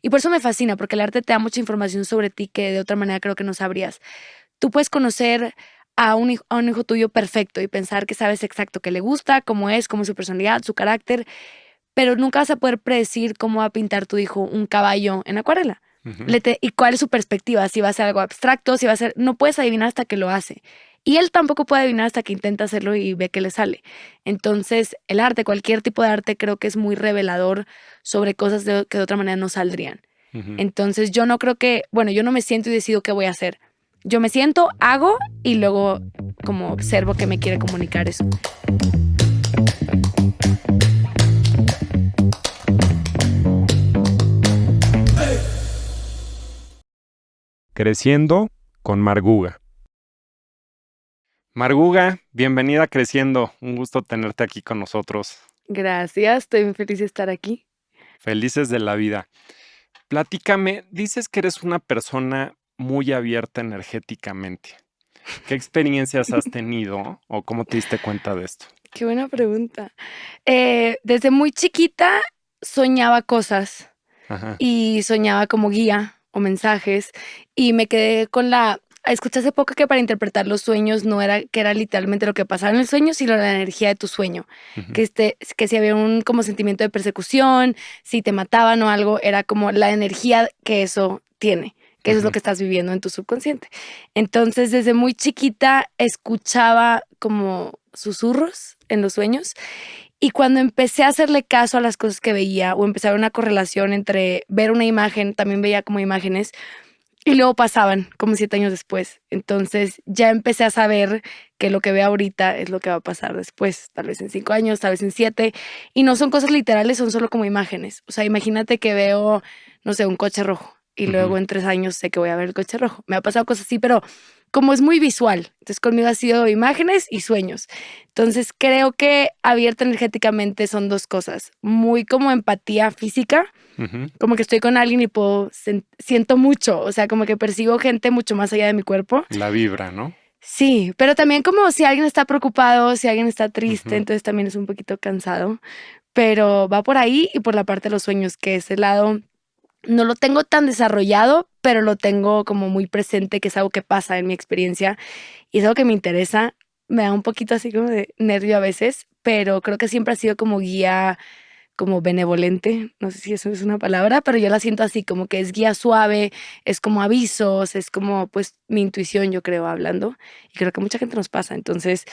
Y por eso me fascina, porque el arte te da mucha información sobre ti que de otra manera creo que no sabrías. Tú puedes conocer a un hijo tuyo perfecto y pensar que sabes exacto qué le gusta, cómo es su personalidad, su carácter, pero nunca vas a poder predecir cómo va a pintar tu hijo un caballo en acuarela. Ujú. Y cuál es su perspectiva, si va a ser algo abstracto, si va a ser, no puedes adivinar hasta que lo hace. Y él tampoco puede adivinar hasta que intenta hacerlo y ve que le sale. Entonces, el arte, cualquier tipo de arte, creo que es muy revelador sobre cosas que de otra manera no saldrían. Ujú. Entonces, yo no creo que, bueno, yo no me siento y decido qué voy a hacer. Yo me siento, hago y luego como observo qué me quiere comunicar eso. Creciendo con Marguga. Marguga, bienvenida a Creciendo. Un gusto tenerte aquí con nosotros. Gracias, estoy muy feliz de estar aquí. Felices de la vida. Platícame, dices que eres una persona muy abierta energéticamente. ¿Qué experiencias has tenido o cómo te diste cuenta de esto? Qué buena pregunta. Desde muy chiquita soñaba cosas Ajá. y soñaba como guía o mensajes y me quedé con escuché hace poco que para interpretar los sueños no era que era literalmente lo que pasaba en el sueño, sino la energía de tu sueño. Ujú. Que si había un como sentimiento de persecución, si te mataban o algo, era como la energía que eso tiene, que eso es lo Ujú. que estás viviendo en tu subconsciente. Entonces, desde muy chiquita escuchaba como susurros en los sueños y cuando empecé a hacerle caso a las cosas que veía o empecé a ver una correlación entre ver una imagen, también veía como imágenes y luego pasaban como 7 años después. Entonces ya empecé a saber que lo que veo ahorita es lo que va a pasar después, tal vez en 5 años, tal vez en 7. Y no son cosas literales, son solo como imágenes. O sea, imagínate que veo, no sé, un coche rojo y Ujú. luego en 3 años sé que voy a ver el coche rojo. Me ha pasado cosas así, pero como es muy visual, entonces conmigo ha sido imágenes y sueños. Entonces creo que abierta energéticamente son dos cosas, muy como empatía física, Ujú. como que estoy con alguien y siento mucho, o sea, como que percibo gente mucho más allá de mi cuerpo. La vibra, ¿no? Sí, pero también como si alguien está preocupado, si alguien está triste, Ujú. entonces también es un poquito cansado, pero va por ahí y por la parte de los sueños, que ese lado no lo tengo tan desarrollado, pero lo tengo como muy presente, que es algo que pasa en mi experiencia y es algo que me interesa. Me da un poquito así como de nervio a veces, pero creo que siempre ha sido como guía como benevolente, no sé si eso es una palabra, pero yo la siento así, como que es guía suave, es como avisos, es como pues mi intuición, yo creo, hablando, y creo que mucha gente nos pasa. Entonces,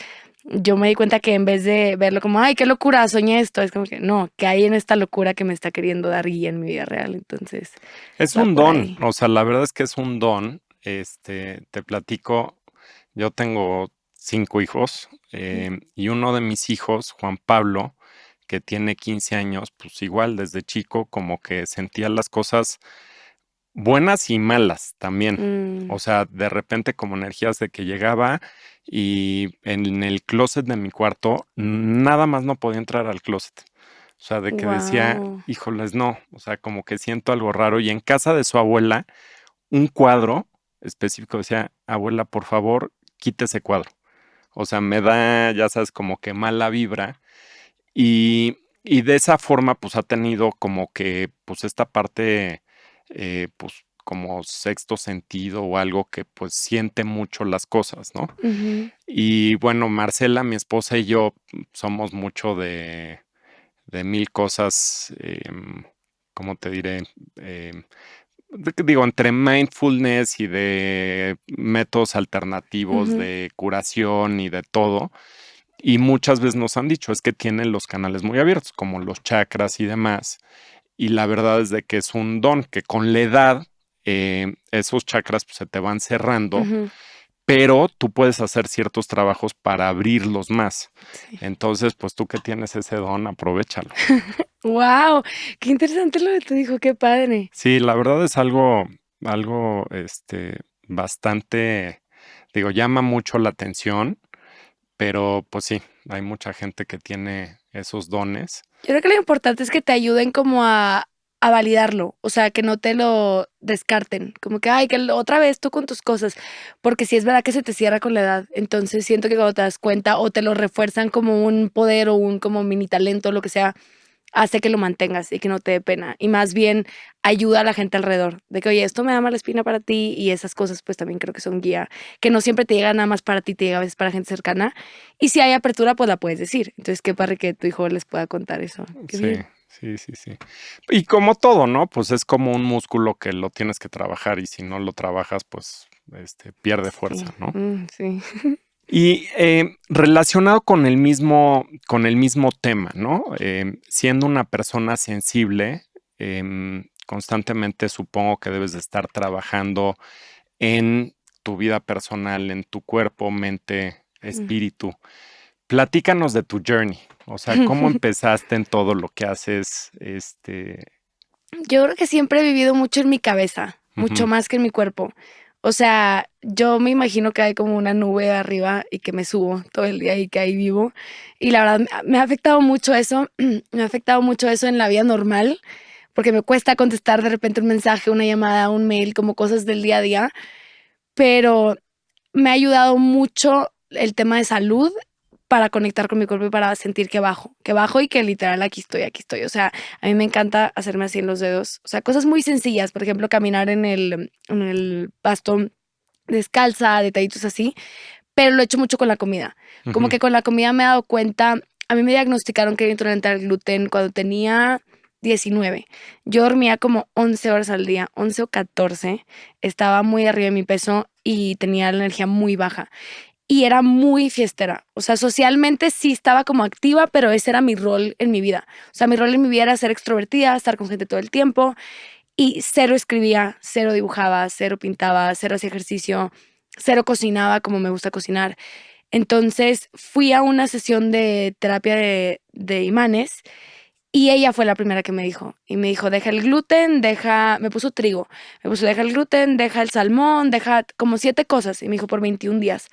yo me di cuenta que en vez de verlo como, ay, qué locura, soñé esto, es como que no, que hay en esta locura que me está queriendo dar guía en mi vida real. Entonces, Es va un por don, ahí. o sea, la verdad es que es un don. Te platico, yo tengo 5 hijos y uno de mis hijos, Juan Pablo, que tiene 15 años, pues igual desde chico como que sentía las cosas buenas y malas también. Mm, O sea, de repente como energías de que llegaba y en el closet de mi cuarto nada más no podía entrar al closet. O sea, de que decía, wow. híjoles, no, o sea, como que siento algo raro. Y en casa de su abuela, un cuadro específico decía, abuela, por favor, quite ese cuadro. O sea, me da, ya sabes, como que mala vibra. Y de esa forma, pues ha tenido como que, pues esta parte, pues como sexto sentido o algo que pues siente mucho las cosas, ¿no? Ujú. Y bueno, Marcela, mi esposa y yo somos mucho de mil cosas, ¿cómo te diré? Em, Digo, entre mindfulness y de métodos alternativos Ujú. de curación y de todo. Y muchas veces nos han dicho, es que tienen los canales muy abiertos, como los chakras y demás. Y la verdad es de que es un don, que con la edad esos chakras pues, se te van cerrando, Ujú. pero tú puedes hacer ciertos trabajos para abrirlos más. Sí. Entonces, pues tú que tienes ese don, aprovéchalo. Wow, qué interesante lo que tú dijo, qué padre. Sí, la verdad es algo, bastante, digo, llama mucho la atención, pero pues sí, hay mucha gente que tiene esos dones. Yo creo que lo importante es que te ayuden como a validarlo, o sea, que no te lo descarten, como que, ay, otra vez tú con tus cosas, porque sí es verdad que se te cierra con la edad, entonces siento que cuando te das cuenta o te lo refuerzan como un poder o un como mini talento, lo que sea, hace que lo mantengas y que no te dé pena. Y más bien ayuda a la gente alrededor. De que, oye, esto me da mala espina para ti. Y esas cosas pues también creo que son guía. Que no siempre te llega nada más para ti, te llega a veces para gente cercana. Y si hay apertura, pues la puedes decir. Entonces, qué padre que tu hijo les pueda contar eso. Qué Sí, bien. sí. Y como todo, ¿no? Pues es como un músculo que lo tienes que trabajar y si no lo trabajas, pues pierde Sí, fuerza, ¿no? sí. Y relacionado con el mismo tema, ¿no? Siendo una persona sensible, constantemente supongo que debes de estar trabajando en tu vida personal, en tu cuerpo, mente, espíritu. Platícanos de tu journey, o sea, ¿cómo empezaste en todo lo que haces? Yo creo que siempre he vivido mucho en mi cabeza, mucho Ujú, más que en mi cuerpo. O sea, yo me imagino que hay como una nube arriba y que me subo todo el día y que ahí vivo. Y la verdad, me ha afectado mucho eso, me ha afectado mucho eso en la vida normal, porque me cuesta contestar de repente un mensaje, una llamada, un mail, como cosas del día a día, pero me ha ayudado mucho el tema de salud para conectar con mi cuerpo y para sentir que bajo y que literal aquí estoy, aquí estoy. O sea, a mí me encanta hacerme así en los dedos. O sea, cosas muy sencillas, por ejemplo, caminar en el pasto descalza, detallitos así, pero lo he hecho mucho con la comida. Como ujú, que con la comida me he dado cuenta, a mí me diagnosticaron que era intolerante al gluten cuando tenía 19. Yo dormía como 11 horas al día, 11 o 14. Estaba muy arriba de mi peso y tenía la energía muy baja y era muy fiestera. O sea, socialmente sí estaba como activa, pero ese era mi rol en mi vida. O sea, mi rol en mi vida era ser extrovertida, estar con gente todo el tiempo y cero escribía, cero dibujaba, cero pintaba, cero hacía ejercicio, cero cocinaba como me gusta cocinar. Entonces fui a una sesión de terapia de imanes y ella fue la primera que me dijo. Y me dijo, deja el gluten, me puso trigo, me puso, deja el gluten, deja el salmón, deja como 7 cosas. Y me dijo, por 21 días.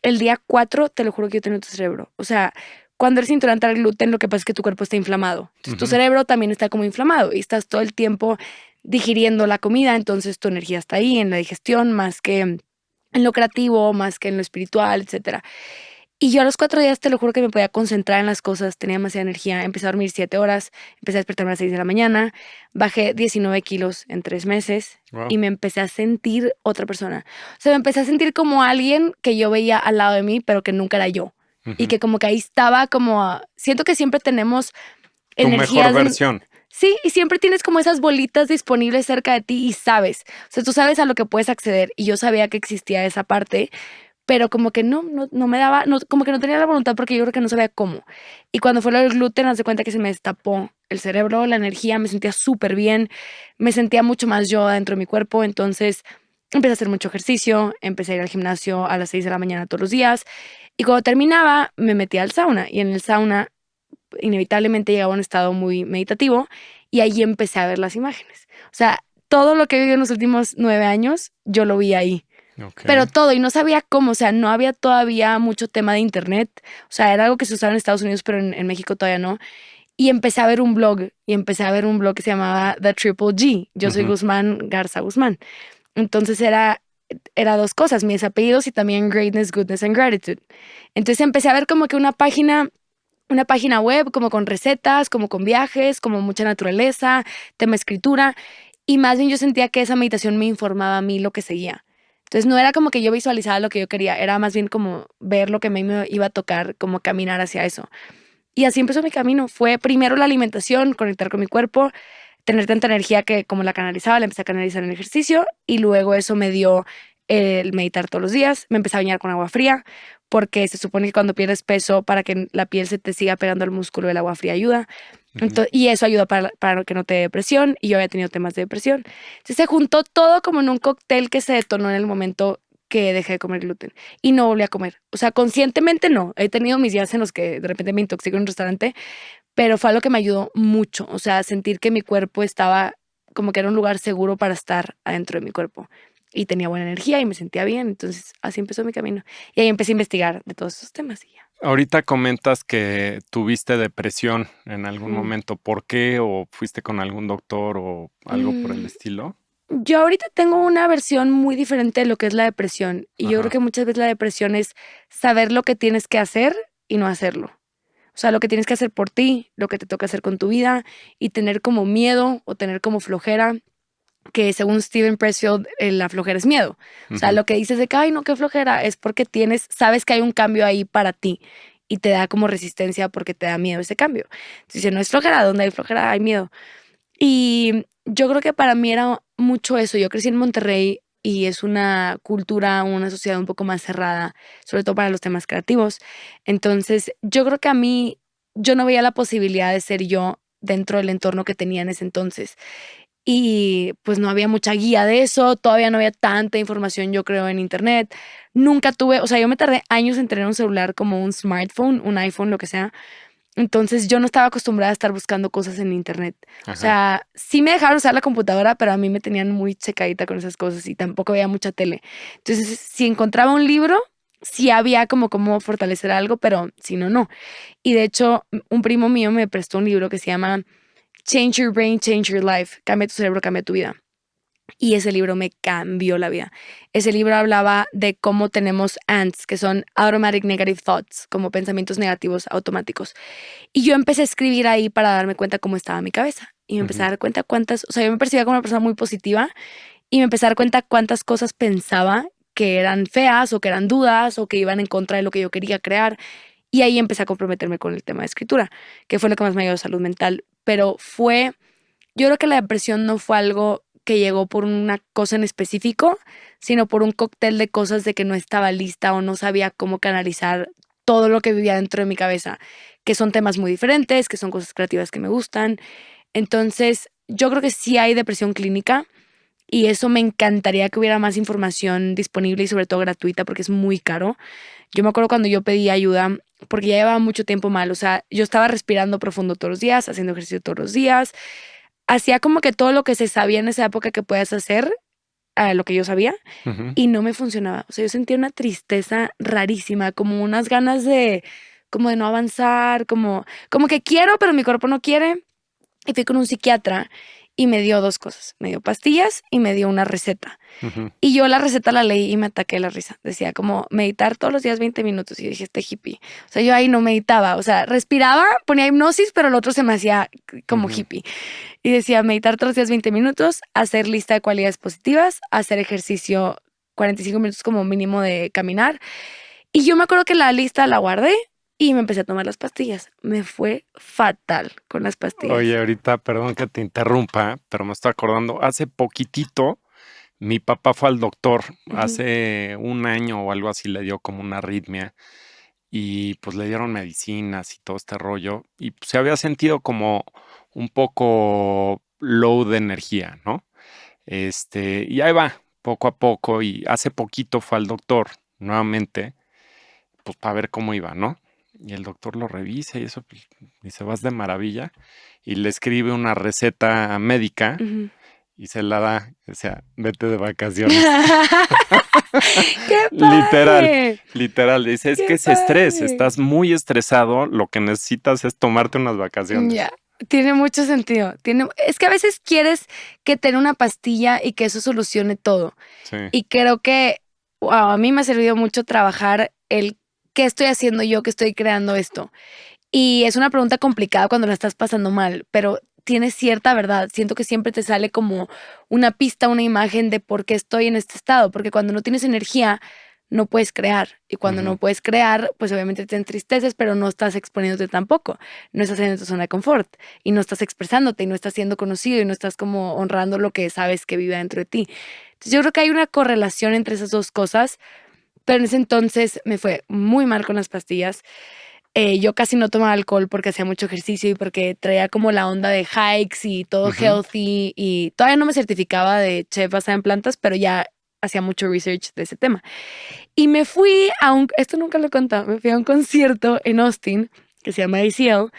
El día 4 te lo juro que yo tenía tu cerebro. O sea, cuando eres intolerante al gluten, lo que pasa es que tu cuerpo está inflamado. Entonces, tu ujú. cerebro también está como inflamado y estás todo el tiempo digiriendo la comida, entonces tu energía está ahí en la digestión más que en lo creativo, más que en lo espiritual, etcétera. Y yo a los 4 días te lo juro que me podía concentrar en las cosas, tenía demasiada energía, empecé a dormir 7 horas, empecé a despertarme a las 6 de la mañana, bajé 19 kilos en 3 meses Wow. y me empecé a sentir otra persona. O sea, me empecé a sentir como alguien que yo veía al lado de mí, pero que nunca era yo. Y Ujú. que como que ahí estaba como, siento que siempre tenemos Tu mejor energías versión. sí, y siempre tienes como esas bolitas disponibles cerca de ti y sabes, o sea, tú sabes a lo que puedes acceder y yo sabía que existía esa parte, pero como que no me daba, no, como que no tenía la voluntad porque yo creo que no sabía cómo. Y cuando fue lo del gluten, haz de cuenta que se me destapó el cerebro, la energía, me sentía súper bien, me sentía mucho más yo dentro de mi cuerpo, entonces empecé a hacer mucho ejercicio, empecé a ir al gimnasio a las 6 de la mañana todos los días y cuando terminaba me metía al sauna y en el sauna inevitablemente llegaba a un estado muy meditativo y ahí empecé a ver las imágenes. O sea, todo lo que he vivido en los últimos 9 años, yo lo vi ahí. Ok. Pero todo, y no sabía cómo, o sea, no había todavía mucho tema de internet, o sea, era algo que se usaba en Estados Unidos, pero en México todavía no. Y empecé a ver un blog, y empecé a ver un blog que se llamaba The Triple G. Yo soy Ujú. Guzmán Garza Guzmán. Entonces era dos cosas, mis apellidos y también Greatness, Goodness and Gratitude. Entonces empecé a ver como que una página web como con recetas, como con viajes, como mucha naturaleza, tema escritura, y más bien yo sentía que esa meditación me informaba a mí lo que seguía. Entonces no era como que yo visualizaba lo que yo quería, era más bien como ver lo que a mí me iba a tocar, como caminar hacia eso. Y así empezó mi camino. Fue primero la alimentación, conectar con mi cuerpo, tener tanta energía que como la canalizaba, la empecé a canalizar en el ejercicio y luego eso me dio el meditar todos los días. Me empecé a bañar con agua fría porque se supone que cuando pierdes peso para que la piel se te siga pegando al músculo, el agua fría ayuda. Ujú. Entonces, y eso ayuda para que no te dé depresión y yo había tenido temas de depresión. Entonces se juntó todo como en un cóctel que se detonó en el momento que dejé de comer gluten y no volví a comer. O sea, conscientemente no. He tenido mis días en los que de repente me intoxico en un restaurante, pero fue algo que me ayudó mucho, o sea, sentir que mi cuerpo estaba como que era un lugar seguro para estar adentro de mi cuerpo y tenía buena energía y me sentía bien, entonces así empezó mi camino. Y ahí empecé a investigar de todos esos temas y ya. Ahorita comentas que tuviste depresión en algún Ujú. momento. ¿Por qué? ¿O fuiste con algún doctor o algo por el Mm, estilo? yo ahorita tengo una versión muy diferente de lo que es la depresión y yo creo Ajá. que muchas veces la depresión es saber lo que tienes que hacer y no hacerlo. O sea, lo que tienes que hacer por ti, lo que te toca hacer con tu vida y tener como miedo o tener como flojera, que según Steven Pressfield, la flojera es miedo. O sea, lo que dices de que, ay, no, qué flojera, es porque sabes que hay un cambio ahí para ti y te da como resistencia porque te da miedo ese cambio. Entonces, si no es flojera, donde hay flojera hay miedo. Y yo creo que para mí era mucho eso. Yo crecí en Monterrey y es una cultura, una sociedad un poco más cerrada, sobre todo para los temas creativos. Entonces, yo creo que a mí, yo no veía la posibilidad de ser yo dentro del entorno que tenía en ese entonces. Y pues no había mucha guía de eso, todavía no había tanta información, yo creo, en internet. Nunca tuve, o sea, yo me tardé años en tener un celular como un smartphone, un iPhone, lo que sea. Entonces yo no estaba acostumbrada a estar buscando cosas en internet. O Ajá. sea, sí me dejaron usar la computadora, pero a mí me tenían muy checadita con esas cosas y tampoco veía mucha tele. Entonces, si encontraba un libro, sí había como cómo fortalecer algo, pero si no, no. Y de hecho, un primo mío me prestó un libro que se llama Change Your Brain, Change Your Life. Cambia tu cerebro, cambia tu vida. Y ese libro me cambió la vida. Ese libro hablaba de cómo tenemos ANTs, que son Automatic Negative Thoughts, como pensamientos negativos automáticos. Y yo empecé a escribir ahí para darme cuenta cómo estaba mi cabeza. Y me empecé a dar cuenta o sea, yo me percibía como una persona muy positiva y me empecé a dar cuenta cuántas cosas pensaba que eran feas o que eran dudas o que iban en contra de lo que yo quería crear. Y ahí empecé a comprometerme con el tema de escritura, que fue lo que más me ayudó a salud mental. Pero yo creo que la depresión no fue algo que llegó por una cosa en específico, sino por un cóctel de cosas de que no estaba lista o no sabía cómo canalizar todo lo que vivía dentro de mi cabeza, que son temas muy diferentes, que son cosas creativas que me gustan. Entonces, yo creo que sí hay depresión clínica y eso me encantaría que hubiera más información disponible y sobre todo gratuita porque es muy caro. Yo me acuerdo cuando yo pedí ayuda porque ya llevaba mucho tiempo mal, o sea, yo estaba respirando profundo todos los días, haciendo ejercicio todos los días, hacía como que todo lo que se sabía en esa época que puedas hacer, lo que yo sabía, Ujú. y no me funcionaba. O sea, yo sentía una tristeza rarísima, como unas ganas como de no avanzar, como que quiero, pero mi cuerpo no quiere. Y fui con un psiquiatra y me dio dos cosas. Me dio pastillas y me dio una receta. Ujú. Y yo la receta la leí y me ataqué de la risa. Decía como meditar todos los días 20 minutos. Y yo dije, este hippie. O sea, yo ahí no meditaba. O sea, respiraba, ponía hipnosis, pero el otro se me hacía como Ujú. hippie. Y decía meditar todos los días 20 minutos, hacer lista de cualidades positivas, hacer ejercicio 45 minutos como mínimo de caminar. Y yo me acuerdo que la lista la guardé y me empecé a tomar las pastillas. Me fue fatal con las pastillas. Oye, ahorita, perdón que te interrumpa, pero me estoy acordando, hace poquitito mi papá fue al doctor, Ujú, hace un año o algo así le dio como una arritmia y pues le dieron medicinas y todo este rollo y pues, se había sentido como un poco low de energía, ¿no? Y ahí va, poco a poco y hace poquito fue al doctor nuevamente, pues para ver cómo iba, ¿no? Y el doctor lo revisa y eso, pues, dice, vas de maravilla y le escribe una receta médica ujú. y se la da, o sea, vete de vacaciones. ¡Qué Literal, padre! literal. Dice, es que ¡Qué es estrés, padre! estás muy estresado, lo que necesitas es tomarte unas vacaciones. Ya, tiene mucho sentido. Es que a veces quieres que tener una pastilla y que eso solucione todo. Sí. Y creo que a mí me ha servido mucho trabajar el qué estoy haciendo yo, que estoy creando esto. Y es una pregunta complicada cuando la estás pasando mal, pero tiene cierta verdad. Siento que siempre te sale como una pista, una imagen de por qué estoy en este estado, porque cuando no tienes energía, no puedes crear. Y cuando no Ujú. puedes crear, pues obviamente te entristeces, pero no estás exponiéndote tampoco. No estás en tu zona de confort y no estás expresándote y no estás siendo conocido y no estás como honrando lo que sabes que vive dentro de ti. Entonces yo creo que hay una correlación entre esas dos cosas, pero en ese entonces me fue muy mal con las pastillas. Yo casi no tomaba alcohol porque hacía mucho ejercicio y porque traía como la onda de hikes y todo Ujú. healthy y todavía no me certificaba de chef basada en plantas, pero ya hacía mucho research de ese tema. Y me fui esto nunca lo he contado, me fui a un concierto en Austin que se llama ACL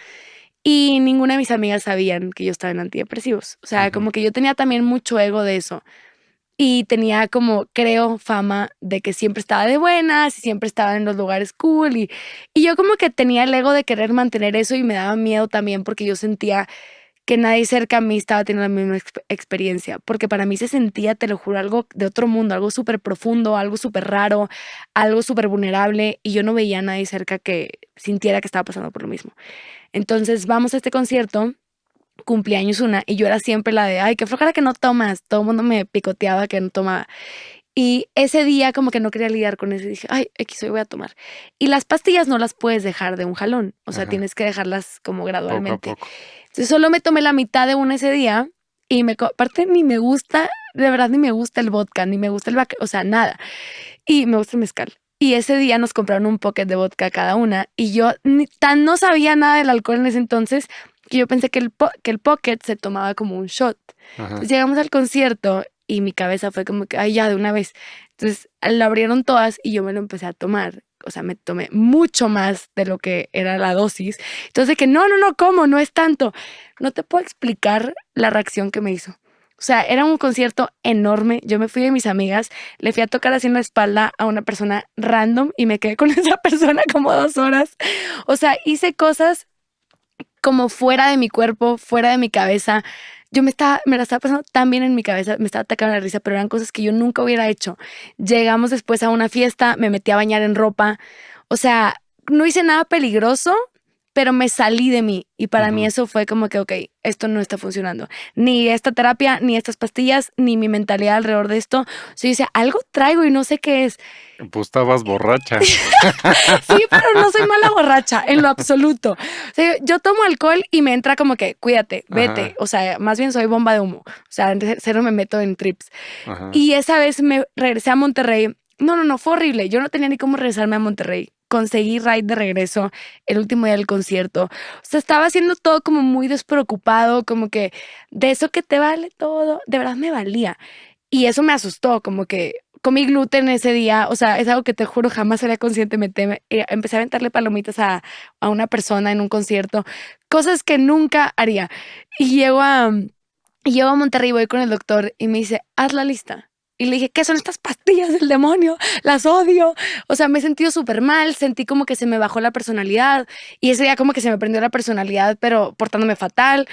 y ninguna de mis amigas sabían que yo estaba en antidepresivos. O sea, Ujú. como que yo tenía también mucho ego de eso. Y tenía como, creo, fama de que siempre estaba de buenas y siempre estaba en los lugares cool. Y yo como que tenía el ego de querer mantener eso y me daba miedo también porque yo sentía que nadie cerca a mí estaba teniendo la misma experiencia, porque para mí se sentía, te lo juro, algo de otro mundo, algo súper profundo, algo súper raro, algo súper vulnerable, y yo no veía a nadie cerca que sintiera que estaba pasando por lo mismo. Entonces vamos a este concierto, cumpleaños una, y yo era siempre la de, ay, qué flojera que no tomas, todo el mundo me picoteaba que no tomaba. Y ese día como que no quería lidiar con eso y dije, ay, X, hoy voy a tomar. Y las pastillas no las puedes dejar de un jalón, o sea, Ajá. tienes que dejarlas como Poco a gradualmente. poco. Entonces solo me tomé la mitad de una ese día y aparte ni me gusta, de verdad ni me gusta el vodka, ni me gusta o sea, nada. Y me gusta el mezcal. Y ese día nos compraron un pocket de vodka cada una y yo ni tan no sabía nada del alcohol en ese entonces que yo pensé que que el pocket se tomaba como un shot. Ajá. Entonces llegamos al concierto y mi cabeza fue como que, ay, ya, de una vez. Entonces lo abrieron todas y yo me lo empecé a tomar. O sea, me tomé mucho más de lo que era la dosis. Entonces, de que no, ¿cómo? No es tanto. No te puedo explicar la reacción que me hizo. O sea, era un concierto enorme. Yo me fui de mis amigas, le fui a tocar así en la espalda a una persona random y me quedé con esa persona como 2 horas. O sea, hice cosas como fuera de mi cuerpo, fuera de mi cabeza. Me la estaba pasando tan bien en mi cabeza, me estaba atacando la risa, pero eran cosas que yo nunca hubiera hecho. Llegamos después a una fiesta, me metí a bañar en ropa. O sea, no hice nada peligroso, pero me salí de mí. Y para mí Ujú. eso fue como que, ok, esto no está funcionando. Ni esta terapia, ni estas pastillas, ni mi mentalidad alrededor de esto. O sea, yo decía, algo traigo y no sé qué es. Pues estabas borracha. Sí, pero no soy mala borracha, en lo absoluto. O sea, yo tomo alcohol y me entra como que, cuídate, vete. Ajá. O sea, más bien soy bomba de humo. O sea, en cero me meto en trips. Ajá. Y esa vez me regresé a Monterrey. No, fue horrible. Yo no tenía ni cómo regresarme a Monterrey. Conseguí ride de regreso el último día del concierto. O sea, estaba haciendo todo como muy despreocupado, como que de eso que te vale todo, de verdad me valía. Y eso me asustó, como que comí gluten ese día, o sea, es algo que te juro jamás haría conscientemente. Empecé a aventarle palomitas a una persona en un concierto, cosas que nunca haría. Y llego a Monterrey, voy con el doctor y me dice, haz la lista. Y le dije, ¿qué son estas pastillas del demonio? Las odio. O sea, me he sentido súper mal, sentí como que se me bajó la personalidad y ese día como que se me prendió la personalidad, pero portándome fatal.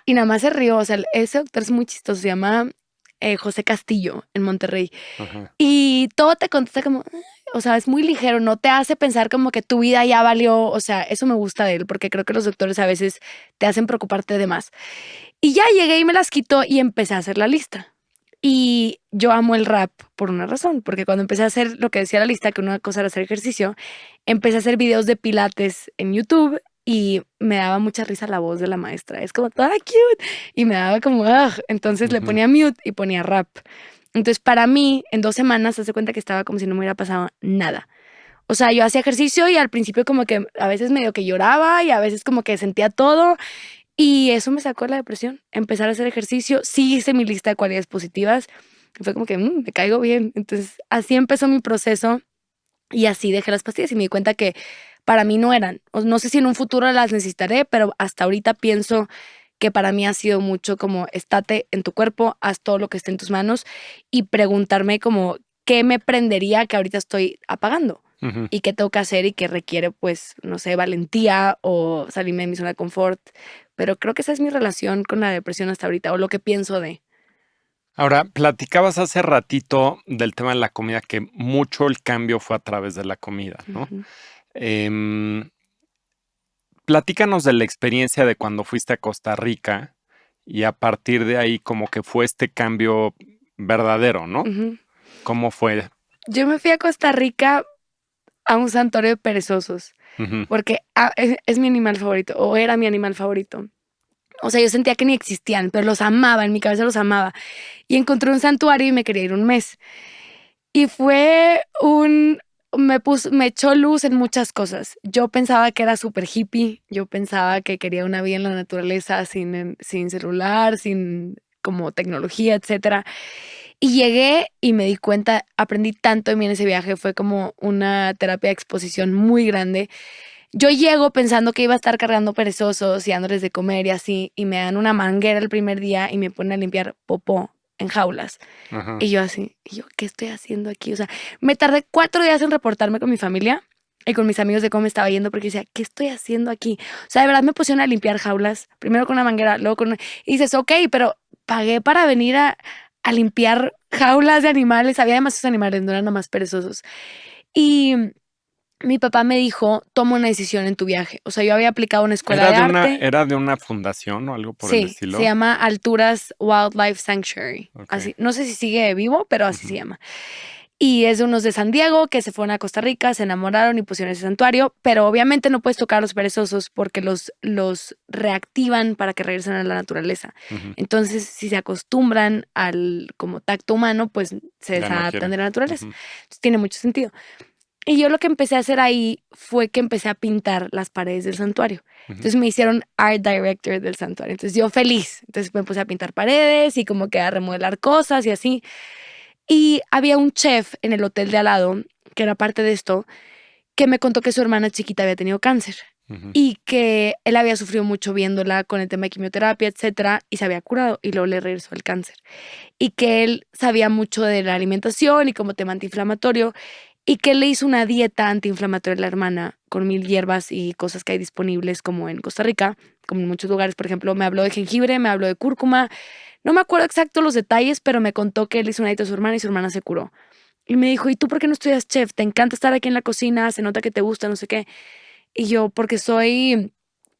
Y nada más se rió, o sea, ese doctor es muy chistoso, se llama José Castillo en Monterrey. Ajá. Y todo te contesta como, "Ay", o sea, es muy ligero, no te hace pensar como que tu vida ya valió, o sea, eso me gusta de él, porque creo que los doctores a veces te hacen preocuparte de más. Y ya llegué y me las quitó y empecé a hacer la lista. Y yo amo el rap por una razón, porque cuando empecé a hacer lo que decía la lista, que una cosa era hacer ejercicio, empecé a hacer videos de pilates en YouTube y me daba mucha risa la voz de la maestra. Es como toda cute y me daba como, "Ugh". Entonces le Ujú. ponía mute y ponía rap. Entonces para mí, en 2 semanas, se hace cuenta que estaba como si no me hubiera pasado nada. O sea, yo hacía ejercicio y al principio como que a veces medio que lloraba y a veces como que sentía todo y eso me sacó de la depresión. Empezar a hacer ejercicio, sí hice mi lista de cualidades positivas. Fue como que me caigo bien. Entonces, así empezó mi proceso y así dejé las pastillas y me di cuenta que para mí no eran. No sé si en un futuro las necesitaré, pero hasta ahorita pienso que para mí ha sido mucho como estate en tu cuerpo, haz todo lo que esté en tus manos y preguntarme como qué me prendería que ahorita estoy apagando Ujú. y qué tengo que hacer y qué requiere, pues, no sé, valentía o salirme de mi zona de confort. Pero creo que esa es mi relación con la depresión hasta ahorita o lo que pienso de. Ahora, platicabas hace ratito del tema de la comida, que mucho el cambio fue a través de la comida, ¿no? Ujú, Em, Platícanos de la experiencia de cuando fuiste a Costa Rica y a partir de ahí como que fue este cambio verdadero, ¿no? ujú. ¿Cómo fue? Yo me fui a Costa Rica a un santuario de perezosos. Ujú. Porque es mi animal favorito, o era mi animal favorito. O sea, yo sentía que ni existían, pero los amaba, en mi cabeza los amaba. Y encontré un santuario y me quería ir un mes. Y fue me echó luz en muchas cosas. Yo pensaba que era súper hippie, yo pensaba que quería una vida en la naturaleza sin celular, sin como tecnología, etcétera. Y llegué y me di cuenta, aprendí tanto de mí en ese viaje, fue como una terapia de exposición muy grande. Yo llego pensando que iba a estar cargando perezosos y dándoles de comer y así, y me dan una manguera el primer día y me ponen a limpiar popó en jaulas. Ajá. Y yo así, ¿qué estoy haciendo aquí? O sea, me tardé 4 días en reportarme con mi familia y con mis amigos de cómo me estaba yendo porque decía, ¿qué estoy haciendo aquí? O sea, de verdad me pusieron a limpiar jaulas, primero con una manguera, luego con y dices, ok, pero pagué para venir a limpiar jaulas de animales, había demasiados animales, no eran nada más perezosos. Y mi papá me dijo, toma una decisión en tu viaje. O sea, yo había aplicado a una escuela de arte. ¿Era de una fundación o algo por el Sí, se estilo? llama Alturas Wildlife Sanctuary. Ok. Así, no sé si sigue vivo, pero así se Ujú, llama. Y es de unos de San Diego que se fueron a Costa Rica, se enamoraron y pusieron ese santuario, pero obviamente no puedes tocar a los perezosos porque los reactivan para que regresen a la naturaleza. ujú. Entonces, si se acostumbran al como tacto humano, pues se Ya no desadaptan quieren. de la naturaleza. Ujú, Entonces, tiene mucho sentido. Y yo lo que empecé a hacer ahí fue que empecé a pintar las paredes del santuario. ujú. Entonces me hicieron art director del santuario. Entonces yo feliz. Entonces me puse a pintar paredes y como que a remodelar cosas y así. Y había un chef en el hotel de al lado, que era parte de esto, que me contó que su hermana chiquita había tenido cáncer Ujú, y que él había sufrido mucho viéndola con el tema de quimioterapia, etcétera, y se había curado y luego le regresó el cáncer. Y que él sabía mucho de la alimentación y como tema antiinflamatorio y que él le hizo una dieta antiinflamatoria a la hermana con 1000 hierbas y cosas que hay disponibles como en Costa Rica, como en muchos lugares. Por ejemplo, me habló de jengibre, me habló de cúrcuma. No me acuerdo exacto los detalles, pero me contó que él hizo una dieta a su hermana y su hermana se curó. Y me dijo, ¿y tú por qué no estudias chef? ¿Te encanta estar aquí en la cocina? Se nota que te gusta, no sé qué. Y yo, porque soy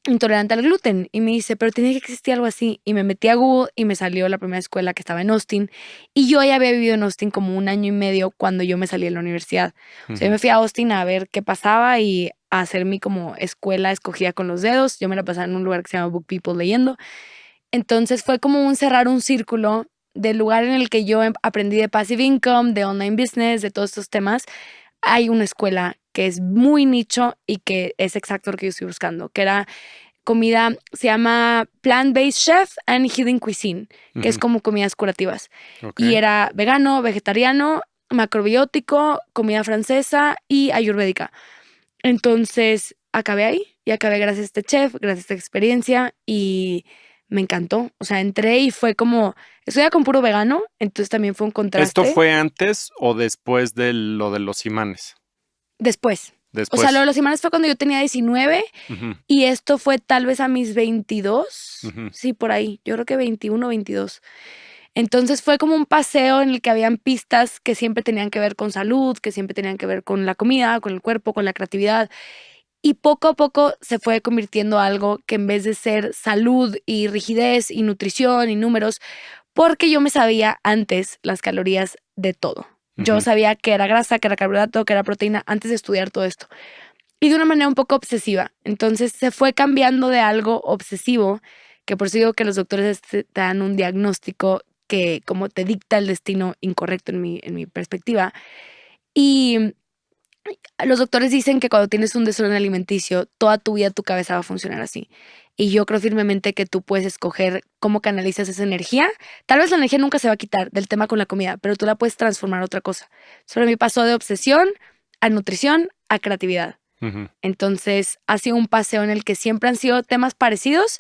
intolerante al gluten. Y me dice, pero tiene que existir algo así. Y me metí a Google y me salió la primera escuela que estaba en Austin. Y yo ya había vivido en Austin como 1 año y medio cuando yo me salí de la universidad. O sea, yo ujú. me fui a Austin a ver qué pasaba y a hacer mi como escuela escogida con los dedos. Yo me la pasaba en un lugar que se llama Book People leyendo. Entonces fue como un cerrar un círculo del lugar en el que yo aprendí de passive income, de online business, de todos estos temas. Hay una escuela que es muy nicho y que es exacto lo que yo estoy buscando, que era comida, se llama Plant-Based Chef and Healing Cuisine, que es Ujú, como comidas curativas. ok. Y era vegano, vegetariano, macrobiótico, comida francesa y ayurvédica. Entonces acabé ahí y acabé gracias a este chef, gracias a esta experiencia y me encantó. O sea, entré y fue como, estoy ya con puro vegano, entonces también fue un ¿Esto contraste. fue antes o después de lo de los imanes? Después. O sea, lo de Después. los imanes fue cuando yo tenía 19 Ujú, y esto fue tal vez a mis 22. ujú, Sí, por ahí. Yo creo que 21 o 22. Entonces fue como un paseo en el que habían pistas que siempre tenían que ver con salud, que siempre tenían que ver con la comida, con el cuerpo, con la creatividad. Y poco a poco se fue convirtiendo algo que en vez de ser salud y rigidez y nutrición y números, porque yo me sabía antes las calorías de todo. Yo ujú. sabía que era grasa, que era carbohidrato, que era proteína antes de estudiar todo esto. Y de una manera un poco obsesiva. Entonces se fue cambiando de algo obsesivo, que por eso digo que los doctores te dan un diagnóstico que como te dicta el destino incorrecto en mi perspectiva. Y los doctores dicen que cuando tienes un desorden alimenticio, toda tu vida tu cabeza va a funcionar así. Y yo creo firmemente que tú puedes escoger cómo canalizas esa energía. Tal vez la energía nunca se va a quitar del tema con la comida, pero tú la puedes transformar a otra cosa. Sobre mí pasó de obsesión a nutrición a creatividad. Ujú. Entonces ha sido un paseo en el que siempre han sido temas parecidos,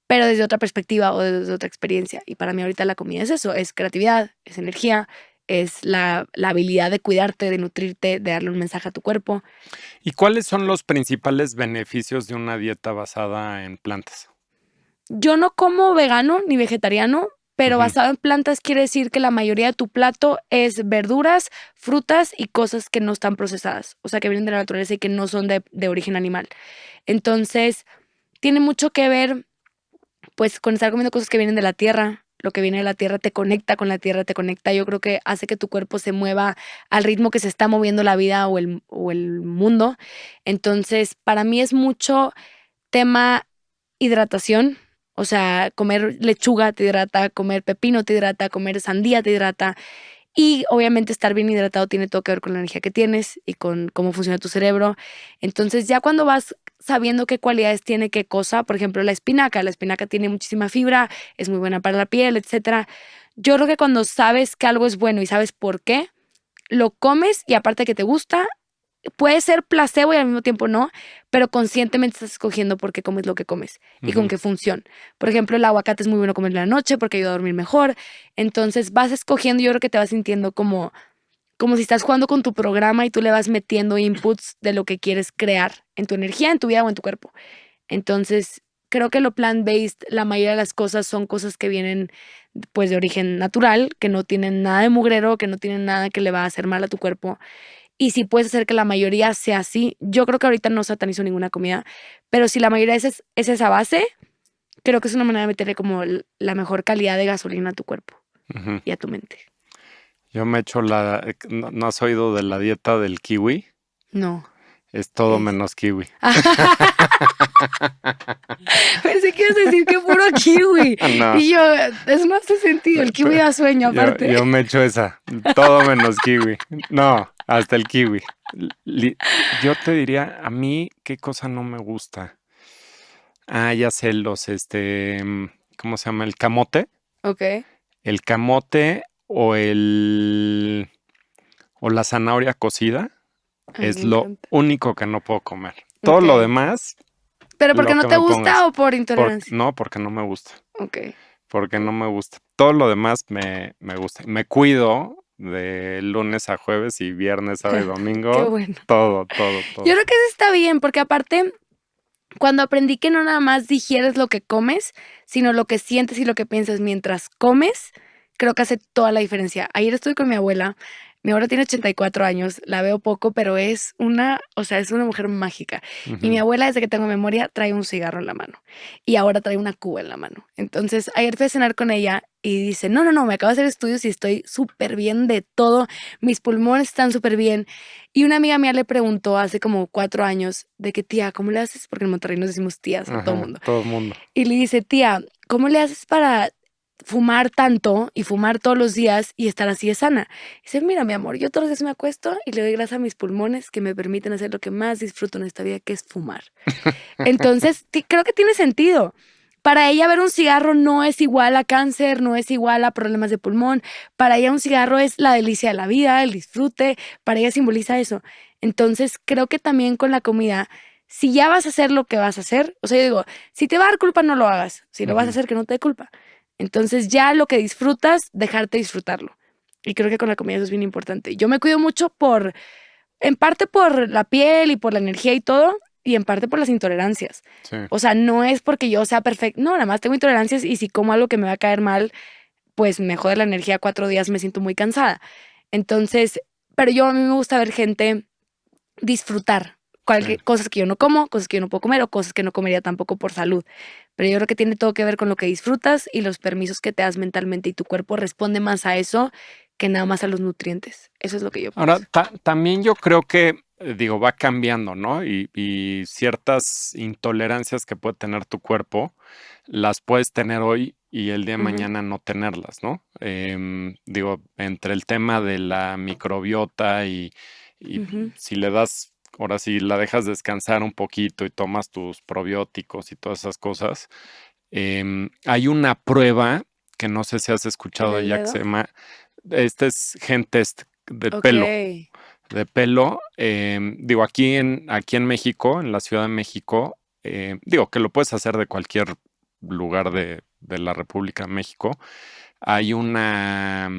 pero desde otra perspectiva o desde otra experiencia. Y para mí ahorita la comida es eso, es creatividad, es energía, es la habilidad de cuidarte, de nutrirte, de darle un mensaje a tu cuerpo. ¿Y cuáles son los principales beneficios de una dieta basada en plantas? Yo no como vegano ni vegetariano, pero Ujú, basado en plantas quiere decir que la mayoría de tu plato es verduras, frutas y cosas que no están procesadas, o sea, que vienen de la naturaleza y que no son de origen animal. Entonces, tiene mucho que ver, pues, con estar comiendo cosas que vienen de la tierra. Lo que viene de la tierra te conecta con la tierra, te conecta. Yo creo que hace que tu cuerpo se mueva al ritmo que se está moviendo la vida o el mundo. Entonces, para mí es mucho tema hidratación, o sea, comer lechuga te hidrata, comer pepino te hidrata, comer sandía te hidrata y obviamente estar bien hidratado tiene todo que ver con la energía que tienes y con cómo funciona tu cerebro. Entonces ya cuando vas sabiendo qué cualidades tiene qué cosa, por ejemplo, la espinaca tiene muchísima fibra, es muy buena para la piel, etcétera. Yo creo que cuando sabes que algo es bueno y sabes por qué, lo comes y aparte que te gusta, puede ser placebo y al mismo tiempo no, pero conscientemente estás escogiendo por qué comes lo que comes y con ujú. qué función. Por ejemplo, el aguacate es muy bueno comer en la noche porque ayuda a dormir mejor. Entonces vas escogiendo, yo creo que te vas sintiendo como como si estás jugando con tu programa y tú le vas metiendo inputs de lo que quieres crear en tu energía, en tu vida o en tu cuerpo. Entonces, creo que lo plant-based, la mayoría de las cosas son cosas que vienen pues de origen natural, que no tienen nada de mugrero, que no tienen nada que le va a hacer mal a tu cuerpo. Y si puedes hacer que la mayoría sea así, yo creo que ahorita no satanizo ninguna comida, pero si la mayoría es esa base, creo que es una manera de meterle como la mejor calidad de gasolina a tu cuerpo Ujú. y a tu mente. Yo me echo ¿No has oído de la dieta del kiwi? No, Es todo ¿qué es? menos kiwi. Pensé que ibas a decir que puro kiwi. No, Y yo, eso no hace sentido. El kiwi da sueño, aparte. yo me echo esa. Todo menos kiwi. No, hasta el kiwi. Yo te diría, a mí, ¿qué cosa no me gusta? Ah, ya sé, ¿cómo se llama? El camote. Ok. El camote o la zanahoria cocida A mí me es lo encanta. único que no puedo comer. Todo Ok. lo demás, ¿Pero porque lo no que te me gusta pongas. o por intolerancia? No, porque no me gusta. Ok. Porque no me gusta. Todo lo demás me gusta. Me cuido de lunes a jueves y viernes, sábado y Qué domingo. bueno. Todo, todo, Yo todo. creo que eso está bien, porque aparte, cuando aprendí que no nada más digieres lo que comes, sino lo que sientes y lo que piensas mientras comes, creo que hace toda la diferencia. Ayer estuve con mi abuela. Mi abuela tiene 84 años, la veo poco, pero es una, o sea, es una mujer mágica. Y mi Ujú. abuela, desde que tengo memoria, trae un cigarro en la mano. Y ahora trae una cuba en la mano. Entonces, ayer fui a cenar con ella y dice, no, no, no, me acabo de hacer estudios y estoy súper bien de todo. Mis pulmones están súper bien. Y una amiga mía le preguntó hace como 4 años de que, tía, ¿cómo le haces? Porque en Monterrey nos decimos tías a todo Ajá, mundo. todo el mundo. Y le dice, tía, ¿cómo le haces para fumar tanto y fumar todos los días y estar así de sana? Dice, mira, mi amor, yo todos los días me acuesto y le doy gracias a mis pulmones que me permiten hacer lo que más disfruto en esta vida, que es fumar. Entonces, creo que tiene sentido. Para ella ver un cigarro no es igual a cáncer, no es igual a problemas de pulmón. Para ella un cigarro es la delicia de la vida, el disfrute. Para ella simboliza eso. Entonces, creo que también con la comida, si ya vas a hacer lo que vas a hacer, o sea, yo digo, si te va a dar culpa, no lo hagas. Si lo vas a Ujú. hacer, que no te dé culpa. Entonces, ya lo que disfrutas, dejarte disfrutarlo. Y creo que con la comida eso es bien importante. Yo me cuido mucho en parte por la piel y por la energía y todo, y en parte por las intolerancias. Sí. O sea, no es porque yo sea perfecto, no, nada más tengo intolerancias y si como algo que me va a caer mal, pues me jode la energía 4 días, me siento muy cansada. Entonces, pero a mí me gusta ver gente disfrutar Sí. cosas que yo no como, cosas que yo no puedo comer o cosas que no comería tampoco por salud. Pero yo creo que tiene todo que ver con lo que disfrutas y los permisos que te das mentalmente y tu cuerpo responde más a eso que nada más a los nutrientes. Eso es lo que yo Ahora, pienso. también yo creo que, digo, va cambiando, ¿no? Y ciertas intolerancias que puede tener tu cuerpo, las puedes tener hoy y el día de Ujú, mañana no tenerlas, ¿no? Digo, entre el tema de la microbiota y ujú. si le das, ahora sí, la dejas descansar un poquito y tomas tus probióticos y todas esas cosas, hay una prueba que no sé si has ¿El escuchado del ya que se dedo? llama, este es Gen Test de Ok. pelo, de pelo. Digo, aquí en México, en la Ciudad de México, digo que lo puedes hacer de cualquier lugar de la República de México. Hay es una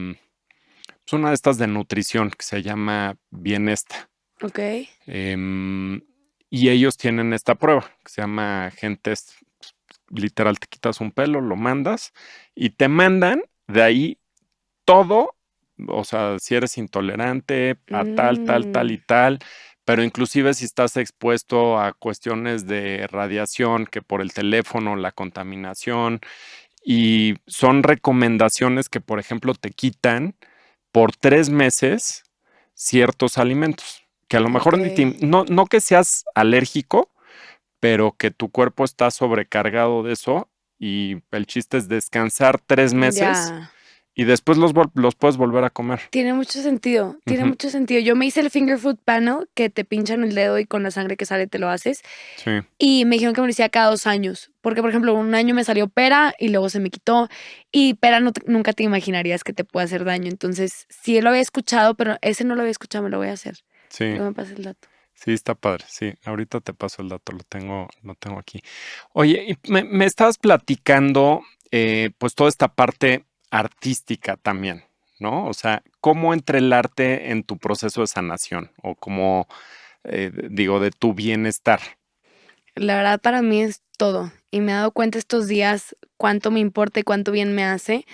de estas de nutrición que se llama Bienesta. Ok. Em, y ellos tienen esta prueba que se llama Gen Test. Literal, te quitas un pelo, lo mandas y te mandan de ahí todo, o sea, si eres intolerante a tal, tal, tal y Mm, tal, pero inclusive si estás expuesto a cuestiones de radiación, que por el teléfono, la contaminación, y son recomendaciones que, por ejemplo, te quitan por 3 meses ciertos alimentos, que a lo ok. mejor no que seas alérgico, pero que tu cuerpo está sobrecargado de eso y el chiste es descansar 3 meses Ya. y después los puedes volver a comer. Tiene mucho sentido. Tiene Ujú. mucho sentido. Yo me hice el finger food panel, que te pinchan el dedo y con la sangre que sale te lo haces. Sí, Y me dijeron que me lo hacía cada 2 años. Porque, por ejemplo, un año me salió pera y luego se me quitó. Y pera nunca te imaginarías que te puede hacer daño. Entonces, sí lo había escuchado, pero ese no lo había escuchado, me lo voy a hacer. sí, Luego me pasa el dato. sí, está padre. Sí, ahorita te paso el dato, lo tengo aquí. Oye, y me estabas platicando, pues toda esta parte artística también, ¿no? O sea, ¿cómo entra el arte en tu proceso de sanación o como, digo, de tu bienestar? La verdad para mí es todo. Y me he dado cuenta estos días cuánto me importa y cuánto bien me hace,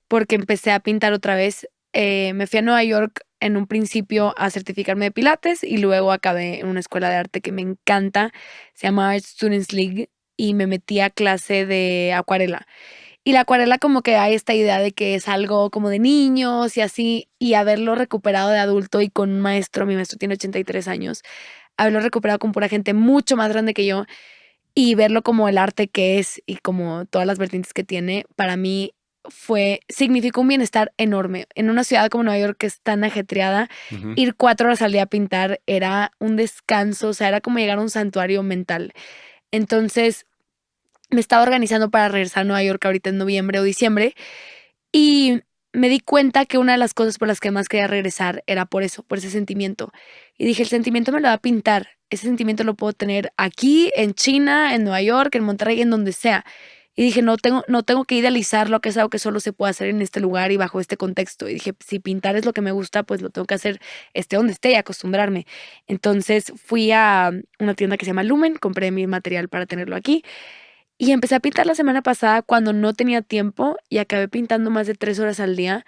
porque empecé a pintar otra vez. Me fui a Nueva York en un principio a certificarme de pilates y luego acabé en una escuela de arte que me encanta, se llama Art Students League, y me metí a clase de acuarela. Y la acuarela como que hay esta idea de que es algo como de niños y así, y haberlo recuperado de adulto y con un maestro, mi maestro tiene 83 años, haberlo recuperado con pura gente mucho más grande que yo y verlo como el arte que es y como todas las vertientes que tiene, para mí significó un bienestar enorme. En una ciudad como Nueva York que es tan ajetreada, Ujú. ir 4 horas al día a pintar era un descanso, o sea, era como llegar a un santuario mental. Entonces, me estaba organizando para regresar a Nueva York ahorita en noviembre o diciembre y me di cuenta que una de las cosas por las que más quería regresar era por eso, por ese sentimiento. Y dije, el sentimiento me lo va a pintar. Ese sentimiento lo puedo tener aquí, en China, en Nueva York, en Monterrey, en donde sea. Y dije, no tengo que idealizarlo, que es algo que solo se puede hacer en este lugar y bajo este contexto. Y dije, si pintar es lo que me gusta, pues lo tengo que hacer esté donde esté y acostumbrarme. Entonces fui a una tienda que se llama Lumen, compré mi material para tenerlo aquí y empecé a pintar la semana pasada cuando no tenía tiempo y acabé pintando más de 3 horas al día.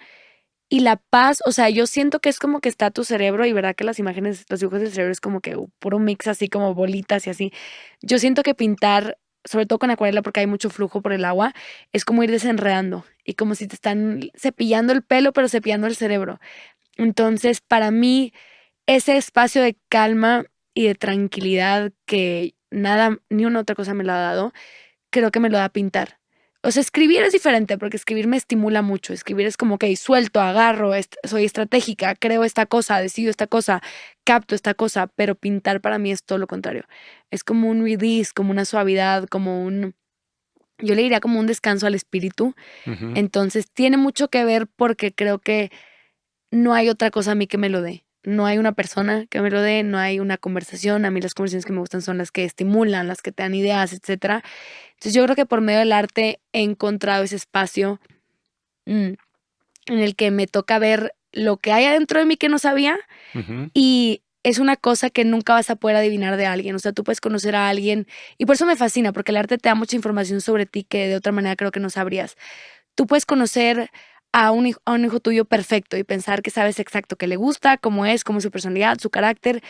Y la paz, o sea, yo siento que es como que está tu cerebro y verdad que las imágenes, los dibujos del cerebro es como que puro mix así como bolitas y así. Yo siento que pintar, sobre todo con acuarela porque hay mucho flujo por el agua, es como ir desenredando y como si te están cepillando el pelo, pero cepillando el cerebro. Entonces, para mí, ese espacio de calma y de tranquilidad que nada, ni una otra cosa me lo ha dado, creo que me lo da pintar. O sea, escribir es diferente porque escribir me estimula mucho. Escribir es como, que suelto, agarro, soy estratégica, creo esta cosa, decido esta cosa, capto esta cosa, pero pintar para mí es todo lo contrario. Es como un release, como una suavidad, yo le diría como un descanso al espíritu. Ujú. Entonces tiene mucho que ver porque creo que no hay otra cosa a mí que me lo dé. No hay una persona que me lo dé, no hay una conversación. A mí las conversaciones que me gustan son las que estimulan, las que te dan ideas, etcétera. Entonces yo creo que por medio del arte he encontrado ese espacio mm, en el que me toca ver lo que hay adentro de mí que no sabía Ujú. y es una cosa que nunca vas a poder adivinar de alguien. O sea, tú puedes conocer a alguien y por eso me fascina, porque el arte te da mucha información sobre ti que de otra manera creo que no sabrías. Tú puedes conocer a un hijo tuyo perfecto y pensar que sabes exacto qué le gusta, cómo es su personalidad, su carácter,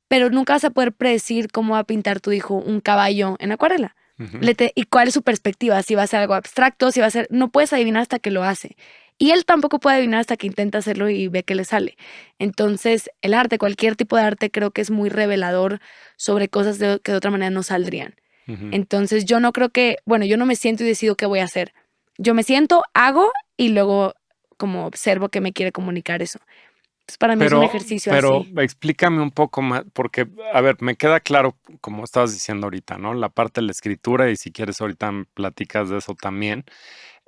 pero nunca vas a poder predecir cómo va a pintar tu hijo un caballo en acuarela. Ujú. Y cuál es su perspectiva, si va a ser algo abstracto, si va a ser, no puedes adivinar hasta que lo hace. Y él tampoco puede adivinar hasta que intenta hacerlo y ve que le sale. Entonces, el arte, cualquier tipo de arte, creo que es muy revelador sobre cosas que de otra manera no saldrían. Ujú. Entonces, yo no creo que, bueno, yo no me siento y decido qué voy a hacer. Yo me siento, hago y luego como observo qué me quiere comunicar eso. Entonces, para mí es un ejercicio Pero así. explícame un poco más, porque, a ver, me queda claro, como estabas diciendo ahorita, ¿no? La parte de la escritura, y si quieres ahorita me platicas de eso también.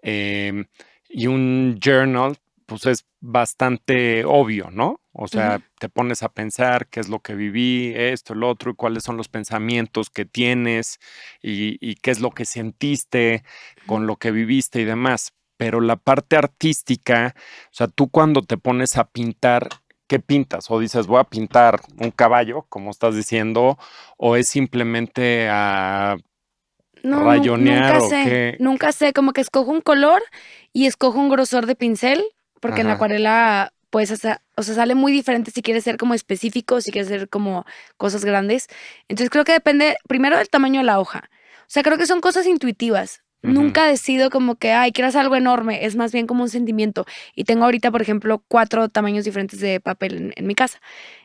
Em, y un journal, pues es bastante obvio, ¿no? O Ujú. sea, te pones a pensar qué es lo que viví, esto, el otro, y cuáles son los pensamientos que tienes, y qué es lo que sentiste con lo que viviste y demás. Pero la parte artística, o sea, tú cuando te pones a pintar, ¿qué pintas? O dices, voy a pintar un caballo, como estás diciendo, o es simplemente a No, rayonear nunca o sé, qué. nunca sé, como que escojo un color y escojo un grosor de pincel, porque en la Ajá. acuarela, pues, o sea, sale muy diferente si quieres ser como específico, si quieres ser como cosas grandes. Entonces creo que depende primero del tamaño de la hoja. O sea, creo que son cosas intuitivas. Ujú. Nunca decido como que, ay, quiero hacer algo enorme, es más bien como un sentimiento. Y tengo ahorita, por ejemplo, 4 tamaños diferentes de papel en mi casa.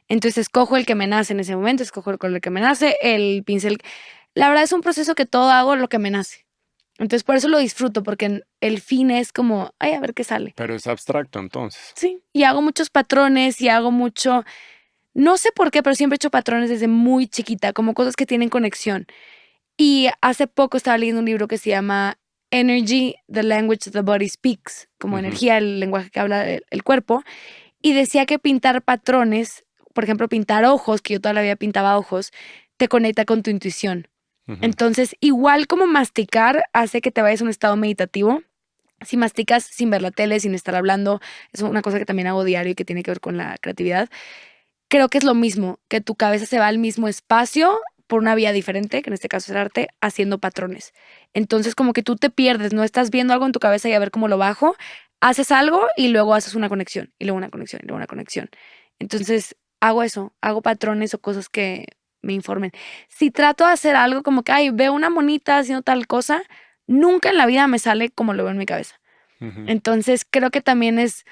Entonces escojo el que me nace en ese momento, escojo el color que me nace, el pincel. La verdad es un proceso que todo hago lo que me nace. Entonces, por eso lo disfruto, porque el fin es como, ay, a ver qué sale. Pero es abstracto entonces. Sí, y hago muchos patrones y hago mucho, no sé por qué, pero siempre he hecho patrones desde muy chiquita, como cosas que tienen conexión. Y hace poco estaba leyendo un libro que se llama Energy, the Language the Body Speaks, como Ujú. energía, el lenguaje que habla el cuerpo, y decía que pintar patrones, por ejemplo, pintar ojos, que yo toda la vida pintaba ojos, te conecta con tu intuición. Ujú. Entonces, igual como masticar hace que te vayas a un estado meditativo, Si masticas sin ver la tele, sin estar hablando, es una cosa que también hago diario y que tiene que ver con la creatividad. Creo que es lo mismo, que tu cabeza se va al mismo espacio por una vía diferente, que en este caso es el arte, haciendo patrones. Entonces, como que tú te pierdes, no estás viendo algo en tu cabeza y a ver cómo lo bajo, haces algo y luego haces una conexión, y luego una conexión, y luego una conexión. Entonces, hago eso, hago patrones o cosas que me informen. Si trato de hacer algo como que, ay, veo una monita haciendo tal cosa, nunca en la vida me sale como lo veo en mi cabeza. Ujú. Entonces, creo que también es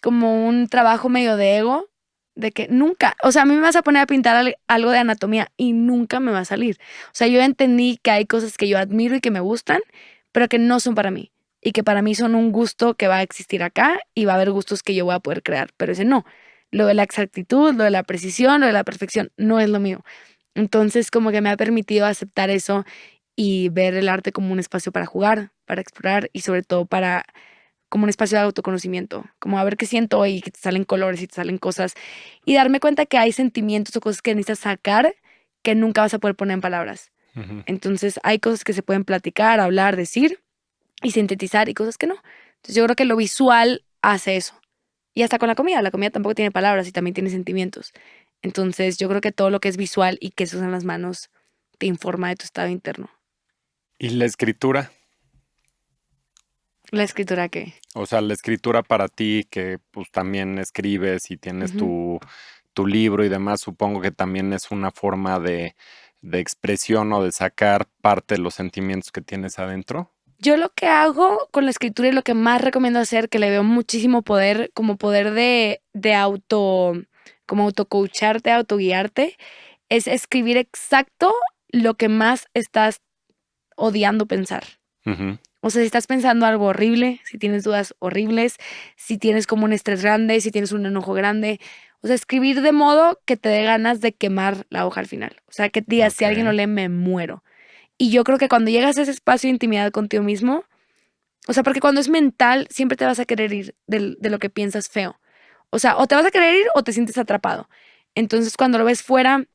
como un trabajo medio de ego, de que nunca, o sea, a mí me vas a poner a pintar algo de anatomía y nunca me va a salir. O sea, yo entendí que hay cosas que yo admiro y que me gustan, pero que no son para mí. Y que para mí son un gusto que va a existir acá y va a haber gustos que yo voy a poder crear, pero ese no. Lo de la exactitud, lo de la precisión, lo de la perfección, no es lo mío. Entonces, como que me ha permitido aceptar eso y ver el arte como un espacio para jugar, para explorar y sobre todo para como un espacio de autoconocimiento, como a ver qué siento hoy, que te salen colores y te salen cosas, y darme cuenta que hay sentimientos o cosas que necesitas sacar que nunca vas a poder poner en palabras. Ujú. Entonces hay cosas que se pueden platicar, hablar, decir y sintetizar y cosas que no. Entonces yo creo que lo visual hace eso. Y hasta con la comida tampoco tiene palabras y también tiene sentimientos. Entonces yo creo que todo lo que es visual y que se usan las manos te informa de tu estado interno. ¿Y la escritura? La escritura que... O sea, la escritura para ti, que pues también escribes y tienes Ujú. tu libro y demás, supongo que también es una forma de expresión o de sacar parte de los sentimientos que tienes adentro. Yo lo que hago con la escritura y lo que más recomiendo hacer, que le veo muchísimo poder, como poder de auto, como autocoacharte, autoguiarte, es escribir exacto lo que más estás odiando pensar. Ujú. O sea, si estás pensando algo horrible, si tienes dudas horribles, si tienes como un estrés grande, si tienes un enojo grande, o sea, escribir de modo que te dé ganas de quemar la hoja al final. O sea, que digas, si alguien lo Ok. lee, me muero. Y yo creo que cuando llegas a ese espacio de intimidad contigo mismo, o sea, porque cuando es mental, siempre te vas a querer ir de lo que piensas feo. O sea, o te vas a querer ir o te sientes atrapado. Entonces, cuando lo ves fuera,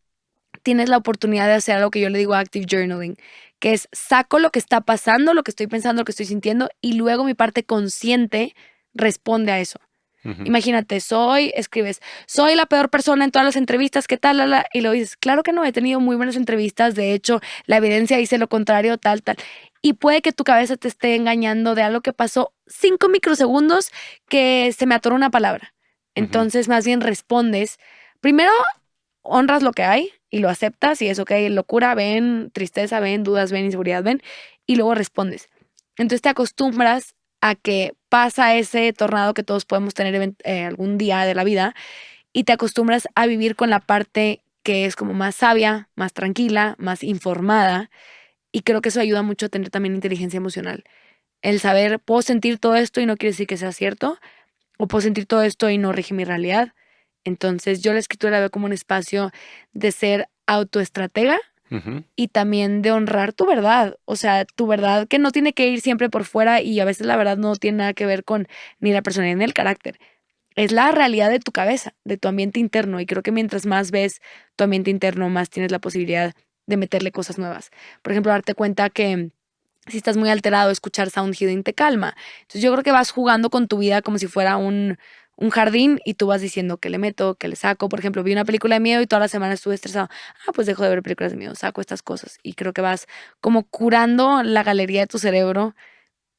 tienes la oportunidad de hacer algo que yo le digo active journaling, que es saco lo que está pasando, lo que estoy pensando, lo que estoy sintiendo, y luego mi parte consciente responde a eso. Ujú. Imagínate, escribes, soy la peor persona en todas las entrevistas, ¿qué tal? Y lo dices, claro que no, he tenido muy buenas entrevistas, de hecho, la evidencia dice lo contrario, tal, tal. Y puede que tu cabeza te esté engañando de algo que pasó 5 microsegundos que se me atoró una palabra. Ujú. Entonces, más bien respondes, primero honras lo que hay y lo aceptas y es ok, locura, ven, tristeza, ven, dudas, ven, inseguridad, ven, y luego respondes. Entonces te acostumbras a que pasa ese tornado que todos podemos tener algún día de la vida y te acostumbras a vivir con la parte que es como más sabia, más tranquila, más informada y creo que eso ayuda mucho a tener también inteligencia emocional. El saber, puedo sentir todo esto y no quiere decir que sea cierto, o puedo sentir todo esto y no rige mi realidad. Entonces yo la escritura la veo como un espacio de ser autoestratega Ujú. y también de honrar tu verdad. O sea, tu verdad que no tiene que ir siempre por fuera y a veces la verdad no tiene nada que ver con ni la personalidad ni el carácter. Es la realidad de tu cabeza, de tu ambiente interno. Y creo que mientras más ves tu ambiente interno, más tienes la posibilidad de meterle cosas nuevas. Por ejemplo, darte cuenta que si estás muy alterado, escuchar sound healing te calma. Entonces yo creo que vas jugando con tu vida como si fuera un jardín y tú vas diciendo que le meto, que le saco. Por ejemplo, vi una película de miedo y toda la semana estuve estresado. Ah, pues dejo de ver películas de miedo, saco estas cosas. Y creo que vas como curando la galería de tu cerebro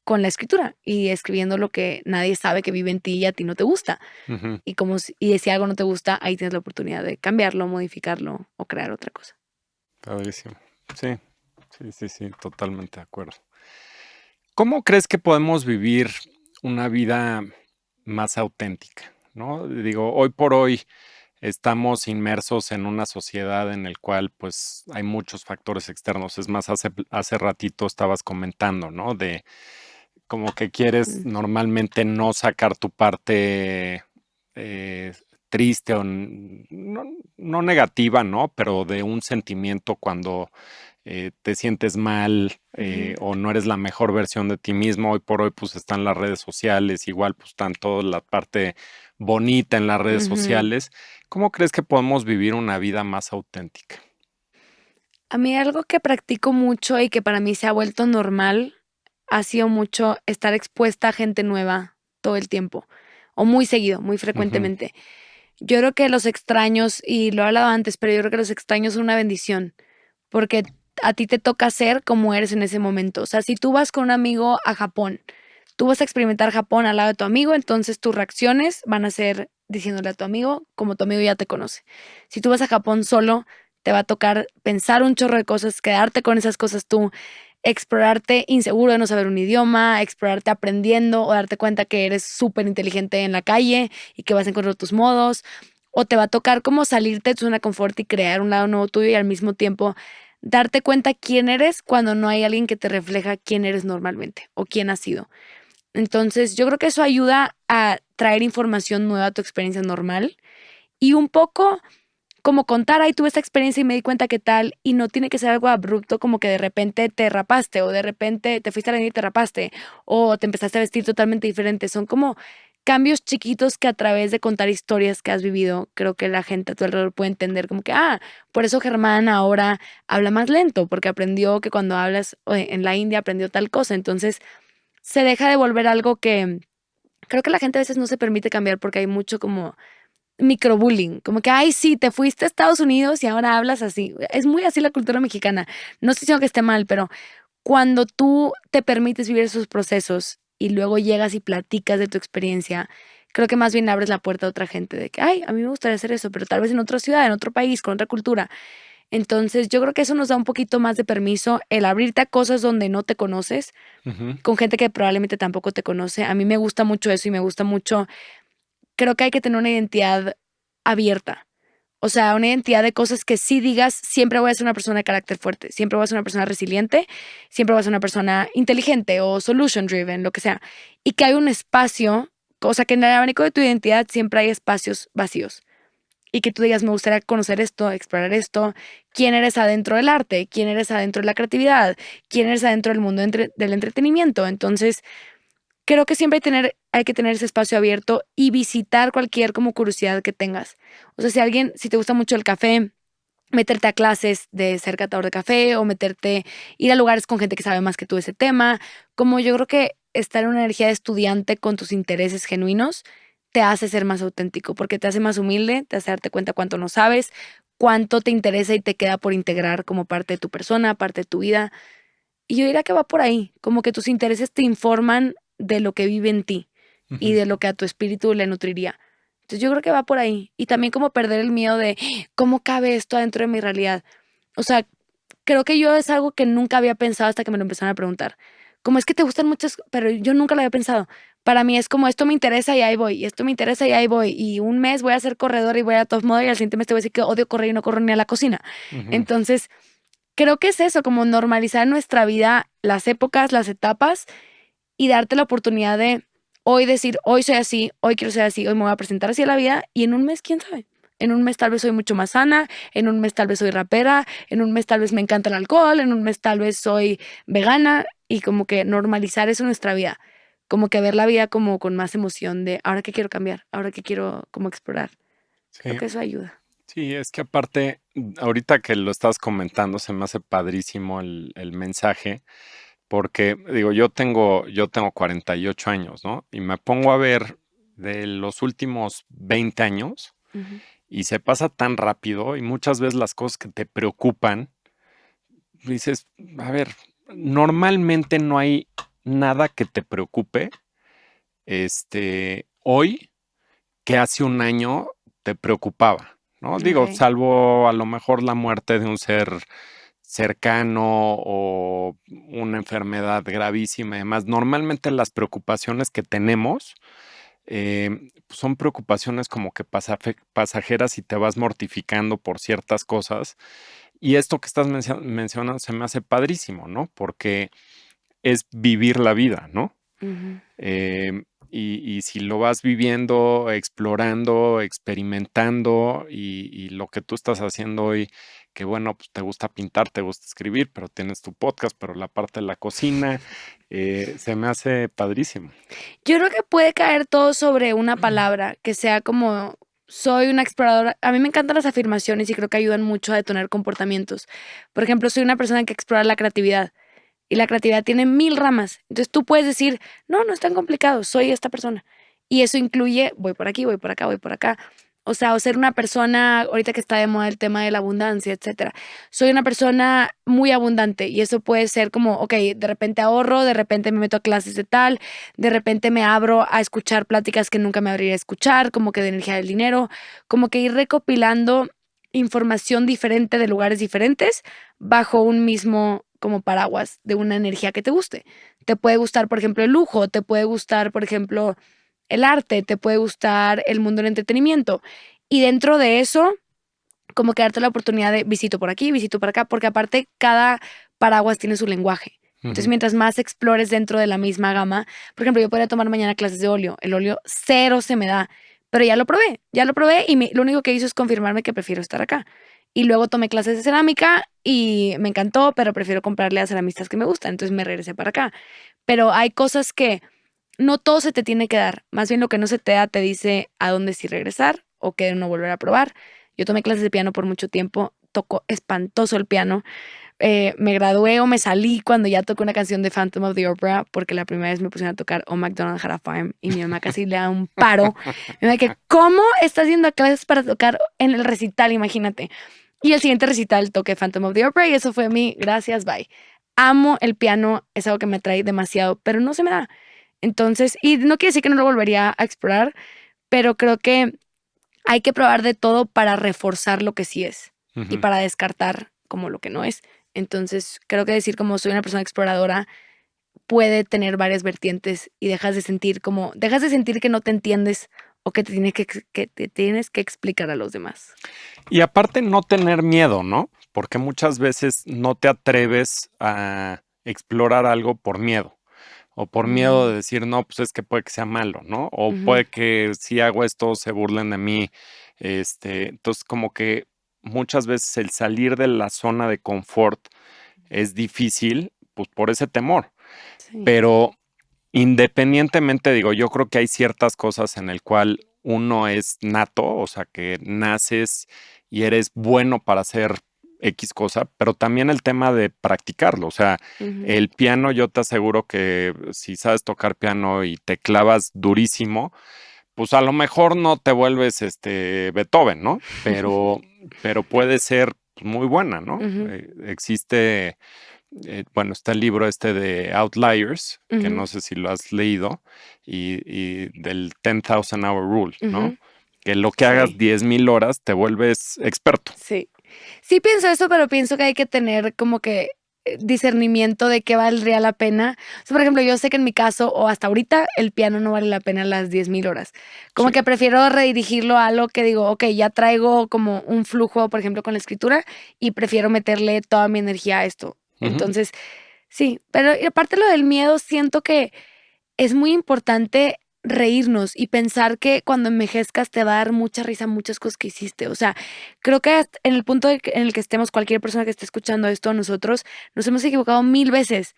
con la escritura y escribiendo lo que nadie sabe que vive en ti y a ti no te gusta. Ujú. Y si algo no te gusta, ahí tienes la oportunidad de cambiarlo, modificarlo o crear otra cosa. Padrísimo. Sí, sí, sí, sí, totalmente de acuerdo. ¿Cómo crees que podemos vivir una vida más auténtica? ¿No? Digo, hoy por hoy estamos inmersos en una sociedad en el cual pues hay muchos factores externos. Es más, hace ratito estabas comentando, ¿no? De como que quieres Mm, normalmente no sacar tu parte eh, triste o no, no negativa, ¿no? Pero de un sentimiento cuando te sientes mal ujú, o no eres la mejor versión de ti mismo. Hoy por hoy pues están las redes sociales, igual pues están toda la parte bonita en las redes ujú. sociales. ¿Cómo crees que podemos vivir una vida más auténtica? A mí algo que practico mucho y que para mí se ha vuelto normal ha sido mucho estar expuesta a gente nueva todo el tiempo, o muy seguido, muy Ujú. frecuentemente. Yo creo que los extraños, y lo he hablado antes, pero yo creo que los extraños son una bendición, porque a ti te toca ser como eres en ese momento. O sea, si tú vas con un amigo a Japón, tú vas a experimentar Japón al lado de tu amigo, entonces tus reacciones van a ser diciéndole a tu amigo como tu amigo ya te conoce. Si tú vas a Japón solo, te va a tocar pensar un chorro de cosas, quedarte con esas cosas tú, explorarte inseguro de no saber un idioma, explorarte aprendiendo o darte cuenta que eres súper inteligente en la calle y que vas a encontrar tus modos. O te va a tocar como salirte de tu zona de confort y crear un lado nuevo tuyo y al mismo tiempo darte cuenta quién eres cuando no hay alguien que te refleja quién eres normalmente o quién has sido. Entonces, yo creo que eso ayuda a traer información nueva a tu experiencia normal y un poco como contar, ay, tuve esta experiencia y me di cuenta que tal, y no tiene que ser algo abrupto como que de repente te rapaste o de repente te fuiste a la nieve y te rapaste o te empezaste a vestir totalmente diferente. Son como cambios chiquitos que a través de contar historias que has vivido, creo que la gente a tu alrededor puede entender como que, por eso Germán ahora habla más lento, porque aprendió que cuando hablas en la India aprendió tal cosa. Entonces, se deja de volver algo que creo que la gente a veces no se permite cambiar porque hay mucho como microbullying, como que, ay, sí, te fuiste a Estados Unidos y ahora hablas así. Es muy así la cultura mexicana. No estoy diciendo que esté mal, pero cuando tú te permites vivir esos procesos y luego llegas y platicas de tu experiencia, creo que más bien abres la puerta a otra gente de que, ay, a mí me gustaría hacer eso, pero tal vez en otra ciudad, en otro país, con otra cultura. Entonces, yo creo que eso nos da un poquito más de permiso, el abrirte a cosas donde no te conoces, Ujú. con gente que probablemente tampoco te conoce. A mí me gusta mucho eso y me gusta mucho, creo que hay que tener una identidad abierta. O sea, una identidad de cosas que sí digas, siempre voy a ser una persona de carácter fuerte, siempre voy a ser una persona resiliente, siempre voy a ser una persona inteligente o solution driven, lo que sea. Y que hay un espacio, o sea, que en el abanico de tu identidad siempre hay espacios vacíos. Y que tú digas, me gustaría conocer esto, explorar esto, quién eres adentro del arte, quién eres adentro de la creatividad, quién eres adentro del mundo del entretenimiento. Entonces, creo que siempre hay que tener ese espacio abierto y visitar cualquier como curiosidad que tengas. O sea, si te gusta mucho el café, meterte a clases de ser catador de café o ir a lugares con gente que sabe más que tú de ese tema. Como yo creo que estar en una energía de estudiante con tus intereses genuinos te hace ser más auténtico, porque te hace más humilde, te hace darte cuenta cuánto no sabes, cuánto te interesa y te queda por integrar como parte de tu persona, parte de tu vida. Y yo diría que va por ahí, como que tus intereses te informan de lo que vive en ti y Ujú. de lo que a tu espíritu le nutriría. Entonces yo creo que va por ahí. Y también como perder el miedo de cómo cabe esto adentro de mi realidad. O sea, creo que yo es algo que nunca había pensado hasta que me lo empezaron a preguntar. Como es que te gustan muchas, pero yo nunca lo había pensado. Para mí es como esto me interesa y ahí voy, y esto me interesa y ahí voy. Y un mes voy a ser corredor y voy a top model y al siguiente mes te voy a decir que odio correr y no corro ni a la cocina. Ujú. Entonces, creo que es eso, como normalizar en nuestra vida las épocas, las etapas y darte la oportunidad de hoy decir, hoy soy así, hoy quiero ser así, hoy me voy a presentar así a la vida y en un mes, quién sabe. En un mes tal vez soy mucho más sana, en un mes tal vez soy rapera, en un mes tal vez me encanta el alcohol, en un mes tal vez soy vegana y como que normalizar eso en nuestra vida, como que ver la vida como con más emoción de ahora que quiero cambiar, ahora que quiero como explorar. Creo Sí, que eso ayuda. sí, es que aparte, ahorita que lo estás comentando, se me hace padrísimo el mensaje, porque digo, yo tengo 48 años, ¿no? Y me pongo a ver de los últimos 20 años Ujú, y se pasa tan rápido y muchas veces las cosas que te preocupan, dices, a ver, normalmente no hay nada que te preocupe, hoy que hace un año te preocupaba, ¿no? Digo, ok. salvo a lo mejor la muerte de un ser cercano o una enfermedad gravísima y demás. Normalmente las preocupaciones que tenemos pues son preocupaciones como que pasajeras y te vas mortificando por ciertas cosas. Y esto que estás mencionando se me hace padrísimo, ¿no? Porque es vivir la vida, ¿no? Ujú. Y si lo vas viviendo, explorando, experimentando y lo que tú estás haciendo hoy, que bueno, pues te gusta pintar, te gusta escribir, pero tienes tu podcast, pero la parte de la cocina, se me hace padrísimo. Yo creo que puede caer todo sobre una palabra, que sea como soy una exploradora. A mí me encantan las afirmaciones y creo que ayudan mucho a detonar comportamientos. Por ejemplo, soy una persona que explora la creatividad y la creatividad tiene 1000 ramas. Entonces tú puedes decir, no, no es tan complicado, soy esta persona. Y eso incluye, voy por aquí, voy por acá, voy por acá. O sea, o ser una persona, ahorita que está de moda el tema de la abundancia, etcétera. Soy una persona muy abundante y eso puede ser como, ok, de repente ahorro, de repente me meto a clases de tal, de repente me abro a escuchar pláticas que nunca me abriría a escuchar, como que de energía del dinero, como que ir recopilando información diferente de lugares diferentes bajo un mismo como paraguas de una energía que te guste. Te puede gustar, por ejemplo, el lujo, te puede gustar, por ejemplo, el arte, te puede gustar el mundo del entretenimiento. Y dentro de eso, como que darte la oportunidad de visito por aquí, visito por acá, porque aparte cada paraguas tiene su lenguaje. Entonces, mientras más explores dentro de la misma gama, por ejemplo, yo podría tomar mañana clases de óleo. El óleo cero se me da, pero ya lo probé y lo único que hizo es confirmarme que prefiero estar acá. Y luego tomé clases de cerámica y me encantó, pero prefiero comprarle a ceramistas que me gustan. Entonces me regresé para acá. Pero hay cosas que no todo se te tiene que dar. Más bien lo que no se te da te dice a dónde sí regresar o qué no volver a probar. Yo tomé clases de piano por mucho tiempo, toco espantoso el piano. Me gradué o me salí cuando ya toqué una canción de Phantom of the Opera porque la primera vez me pusieron a tocar Oh MacDonald Had a Farm y mi mamá casi le da un paro. Me dice que, ¿cómo estás yendo a clases para tocar en el recital? Imagínate. Y el siguiente recital toqué Phantom of the Opera y eso fue mi gracias, bye. Amo el piano, es algo que me atrae demasiado, pero no se me da. Entonces, y no quiere decir que no lo volvería a explorar, pero creo que hay que probar de todo para reforzar lo que sí es y para descartar como lo que no es. Entonces, creo que decir como soy una persona exploradora puede tener varias vertientes y dejas de sentir que no te entiendes o que te tienes que explicar a los demás. Y aparte no tener miedo, ¿no? Porque muchas veces no te atreves a explorar algo por miedo. O por miedo de decir, no, pues es que puede que sea malo, ¿no? O puede que si hago esto se burlen de mí. Entonces, como que muchas veces el salir de la zona de confort es difícil, pues por ese temor. Sí. Pero independientemente, digo, yo creo que hay ciertas cosas en el cual uno es nato, o sea, que naces y eres bueno para hacer X cosa, pero también el tema de practicarlo, o sea, el piano, yo te aseguro que si sabes tocar piano y te clavas durísimo, pues a lo mejor no te vuelves Beethoven, ¿no? Pero puede ser muy buena, ¿no? Existe, bueno, está el libro de Outliers, que no sé si lo has leído, y del 10,000 Hour Rule, ¿no? Que lo que hagas 10,000 horas te vuelves experto. Sí. Sí pienso eso, pero pienso que hay que tener como que discernimiento de qué valdría la pena. O sea, por ejemplo, yo sé que en mi caso, o hasta ahorita, el piano no vale la pena las 10,000 horas. Como Sí. que prefiero redirigirlo a algo que digo, ok, ya traigo como un flujo, por ejemplo, con la escritura y prefiero meterle toda mi energía a esto. Entonces, sí, pero y aparte lo del miedo, siento que es muy importante reírnos y pensar que cuando envejezcas te va a dar mucha risa muchas cosas que hiciste. O sea, creo que en el punto en el que estemos, cualquier persona que esté escuchando esto, nosotros nos hemos equivocado 1000 veces.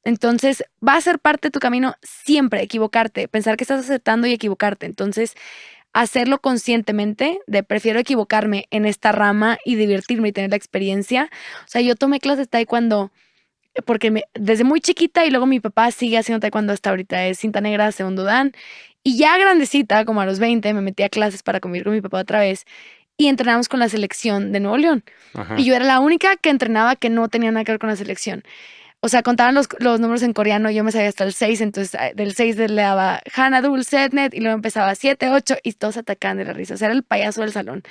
Entonces, va a ser parte de tu camino siempre equivocarte, pensar que estás aceptando y equivocarte. Entonces, hacerlo conscientemente, de prefiero equivocarme en esta rama y divertirme y tener la experiencia. O sea, yo tomé clases de taekwondo porque desde muy chiquita y luego mi papá sigue haciendo taekwondo hasta ahorita, es cinta negra, segundo dan. Y ya grandecita, como a los 20, me metí a clases para convivir con mi papá otra vez y entrenamos con la selección de Nuevo León. Y yo era la única que entrenaba que no tenía nada que ver con la selección. O sea, contaban los números en coreano, yo me sabía hasta el 6, entonces del 6 le daba Hana, Dul, Setnet, y luego empezaba 7, 8, y todos atacaban de la risa. O sea, era el payaso del salón.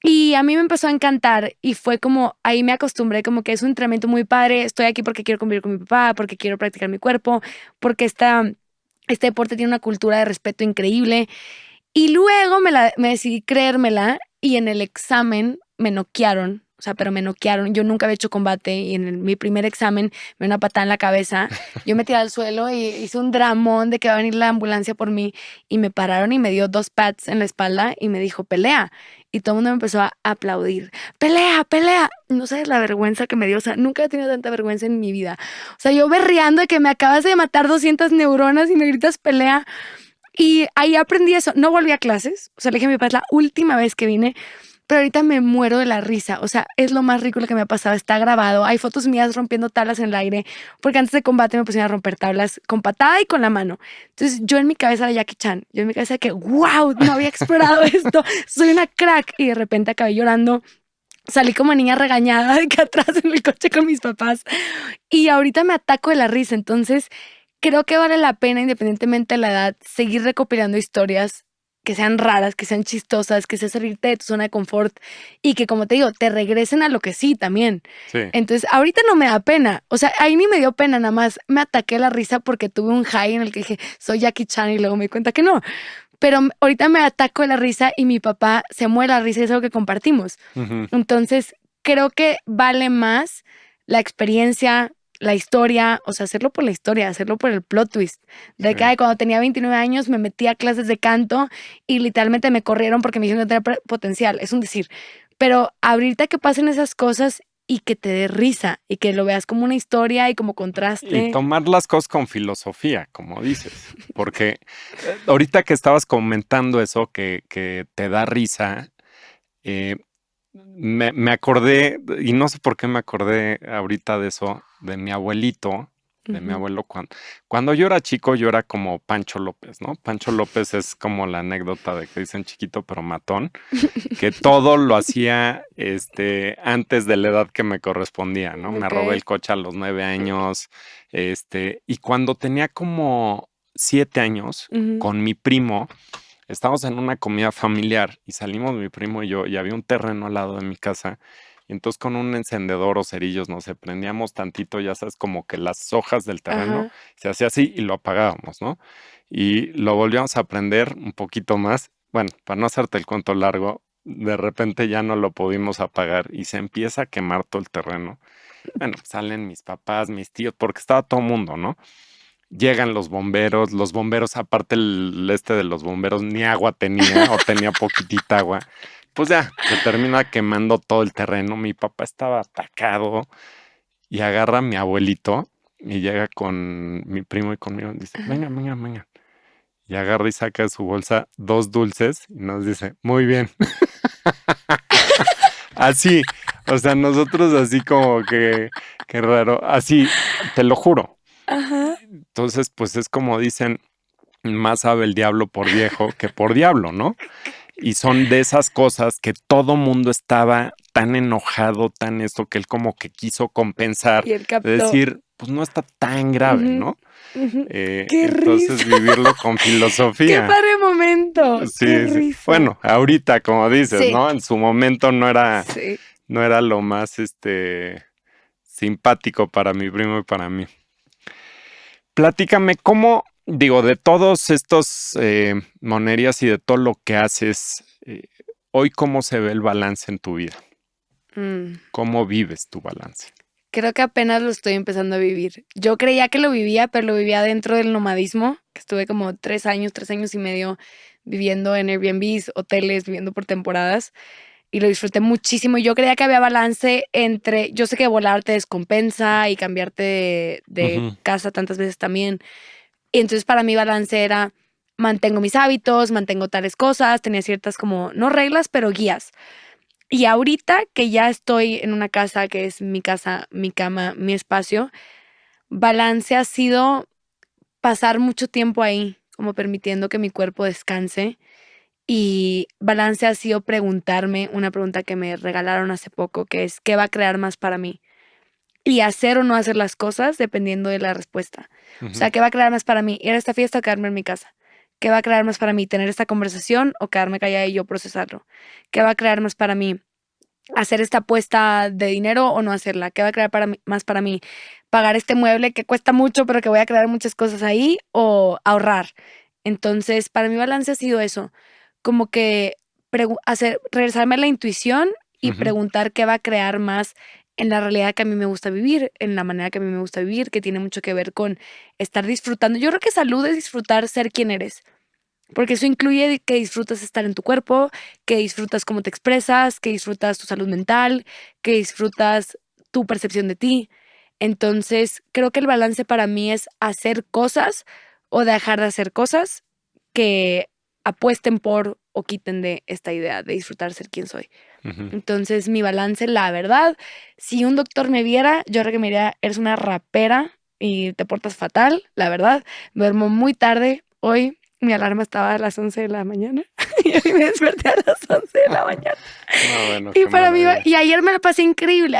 Y a mí me empezó a encantar y fue como, ahí me acostumbré, como que es un entrenamiento muy padre, estoy aquí porque quiero convivir con mi papá, porque quiero practicar mi cuerpo, porque este deporte tiene una cultura de respeto increíble. Y luego me decidí creérmela y en el examen me noquearon, o sea, pero me noquearon. Yo nunca había hecho combate y en mi primer examen me dio una patada en la cabeza. Yo me tiré al suelo y hice un dramón de que va a venir la ambulancia por mí y me pararon y me dio 2 pats en la espalda y me dijo, pelea. Y todo el mundo me empezó a aplaudir. ¡Pelea, pelea! No sabes la vergüenza que me dio. O sea, nunca he tenido tanta vergüenza en mi vida. O sea, yo berreando de que me acabas de matar 200 neuronas y me gritas pelea. Y ahí aprendí eso. No volví a clases. O sea, le dije a mi papá, es la última vez que vine pero ahorita me muero de la risa. O sea, es lo más rico lo que me ha pasado. Está grabado. Hay fotos mías rompiendo tablas en el aire, porque antes de combate me pusieron a romper tablas con patada y con la mano. Entonces yo en mi cabeza era Jackie Chan. Yo en mi cabeza que, wow, no había explorado esto. Soy una crack. Y de repente acabé llorando. Salí como niña regañada de que atrás en el coche con mis papás. Y ahorita me ataco de la risa. Entonces creo que vale la pena, independientemente de la edad, seguir recopilando historias que sean raras, que sean chistosas, que sea salirte de tu zona de confort y que, como te digo, te regresen a lo que sí también. Sí. Entonces, ahorita no me da pena. O sea, ahí ni me dio pena, nada más me ataqué la risa porque tuve un high en el que dije, soy Jackie Chan y luego me di cuenta que no. Pero ahorita me ataco de la risa y mi papá se muere la risa y es algo que compartimos. Ujú. Entonces, creo que vale más la experiencia, la historia, o sea, hacerlo por la historia, hacerlo por el plot twist. De que Sí. ay, cuando tenía 29 años me metí a clases de canto y literalmente me corrieron porque me dijeron que tenía potencial, es un decir. Pero ahorita que pasen esas cosas y que te dé risa y que lo veas como una historia y como Y contraste. tomar las cosas con filosofía, como dices, porque ahorita que estabas comentando eso, que te da risa, eh, me acordé, y no sé por qué me acordé ahorita de eso, de mi abuelito, de mi Ujú. abuelo, cuando yo era chico, yo era como Pancho López, ¿no? Pancho López es como la anécdota de que dicen chiquito pero matón, que todo lo hacía antes de la edad que me correspondía, ¿no? Me robé Ok. el coche a los 9 años, y cuando tenía como 7 años, Ujú. con mi primo, estábamos en una comida familiar y salimos mi primo y yo y había un terreno al lado de mi casa. Y entonces con un encendedor o cerillos, no sé, prendíamos tantito, ya sabes, como que las hojas del terreno, Ajá. se hacía así y lo apagábamos, ¿no? Y lo volvíamos a prender un poquito más. Bueno, para no hacerte el cuento largo, de repente ya no lo pudimos apagar y se empieza a quemar todo el terreno. Bueno, salen mis papás, mis tíos, porque estaba todo el mundo, ¿no? Llegan los bomberos, aparte de los bomberos, ni agua tenía o tenía poquitita agua. Pues ya, se termina quemando todo el terreno. Mi papá estaba atacado y agarra a mi abuelito y llega con mi primo y conmigo y dice, venga, Ajá. venga, venga. Y agarra y saca de su bolsa 2 dulces y nos dice, muy bien. Así, o sea, nosotros así como que, qué raro, así, te lo juro. Ajá. Entonces, pues es como dicen, más sabe el diablo por viejo que por diablo, ¿no? Y son de esas cosas que todo mundo estaba tan enojado, tan esto, que él como que quiso compensar, Y él de captó. decir, pues no está tan grave, Ujú, ¿no? ujú. ¡Qué Entonces risa! vivirlo con ¡Qué filosofía. padre momento! ¡Qué Sí, sí. risa! Bueno, ahorita, como dices, Sí, ¿no? En su momento sí. no era lo más, simpático para mi primo y para mí. Platícame, ¿cómo, digo, de todos estos monerías y de todo lo que haces, hoy cómo se ve el balance en tu vida? Mm, ¿Cómo vives tu balance? creo que apenas lo estoy empezando a vivir. Yo creía que lo vivía, pero lo vivía dentro del nomadismo, que estuve como 3 años y medio viviendo en Airbnbs, hoteles, viviendo por temporadas, y lo disfruté muchísimo. Y yo creía que había balance entre, yo sé que volar te descompensa y cambiarte de Ujú. casa tantas veces también. Y entonces para mí balance era, mantengo mis hábitos, mantengo tales cosas, tenía ciertas como, no reglas, pero guías. Y ahorita que ya estoy en una casa que es mi casa, mi cama, mi espacio, balance ha sido pasar mucho tiempo ahí, como permitiendo que mi cuerpo descanse. Y balance ha sido preguntarme una pregunta que me regalaron hace poco, que es, ¿qué va a crear más para mí? Y hacer o no hacer las cosas dependiendo de la respuesta. O Ujú. sea, ¿qué va a crear más para mí? Ir a esta fiesta o quedarme en mi casa. ¿Qué va a crear más para mí? Tener esta conversación o quedarme callada y yo procesarlo. ¿Qué va a crear más para mí? Hacer esta apuesta de dinero o no hacerla. ¿Qué va a crear más para mí? Pagar este mueble que cuesta mucho, pero que voy a crear muchas cosas ahí o ahorrar. Entonces, para mi balance ha sido eso, como que regresarme a la intuición y Ujú. preguntar qué va a crear más en la realidad que a mí me gusta vivir, en la manera que a mí me gusta vivir, que tiene mucho que ver con estar disfrutando. Yo creo que salud es disfrutar ser quien eres. Porque eso incluye que disfrutas estar en tu cuerpo, que disfrutas cómo te expresas, que disfrutas tu salud mental, que disfrutas tu percepción de ti. Entonces, creo que el balance para mí es hacer cosas o dejar de hacer cosas que apuesten por o quiten de esta idea de disfrutar ser quien soy. Ujú. Entonces, mi balance, la verdad, si un doctor me viera, yo creo que me diría, eres una rapera y te portas fatal, la verdad. Me duermo muy tarde. Hoy mi alarma estaba a las 11 de la mañana y hoy me desperté a las 11 de la mañana. No, bueno, Y qué para mí, maravilla. y ayer me la pasé increíble.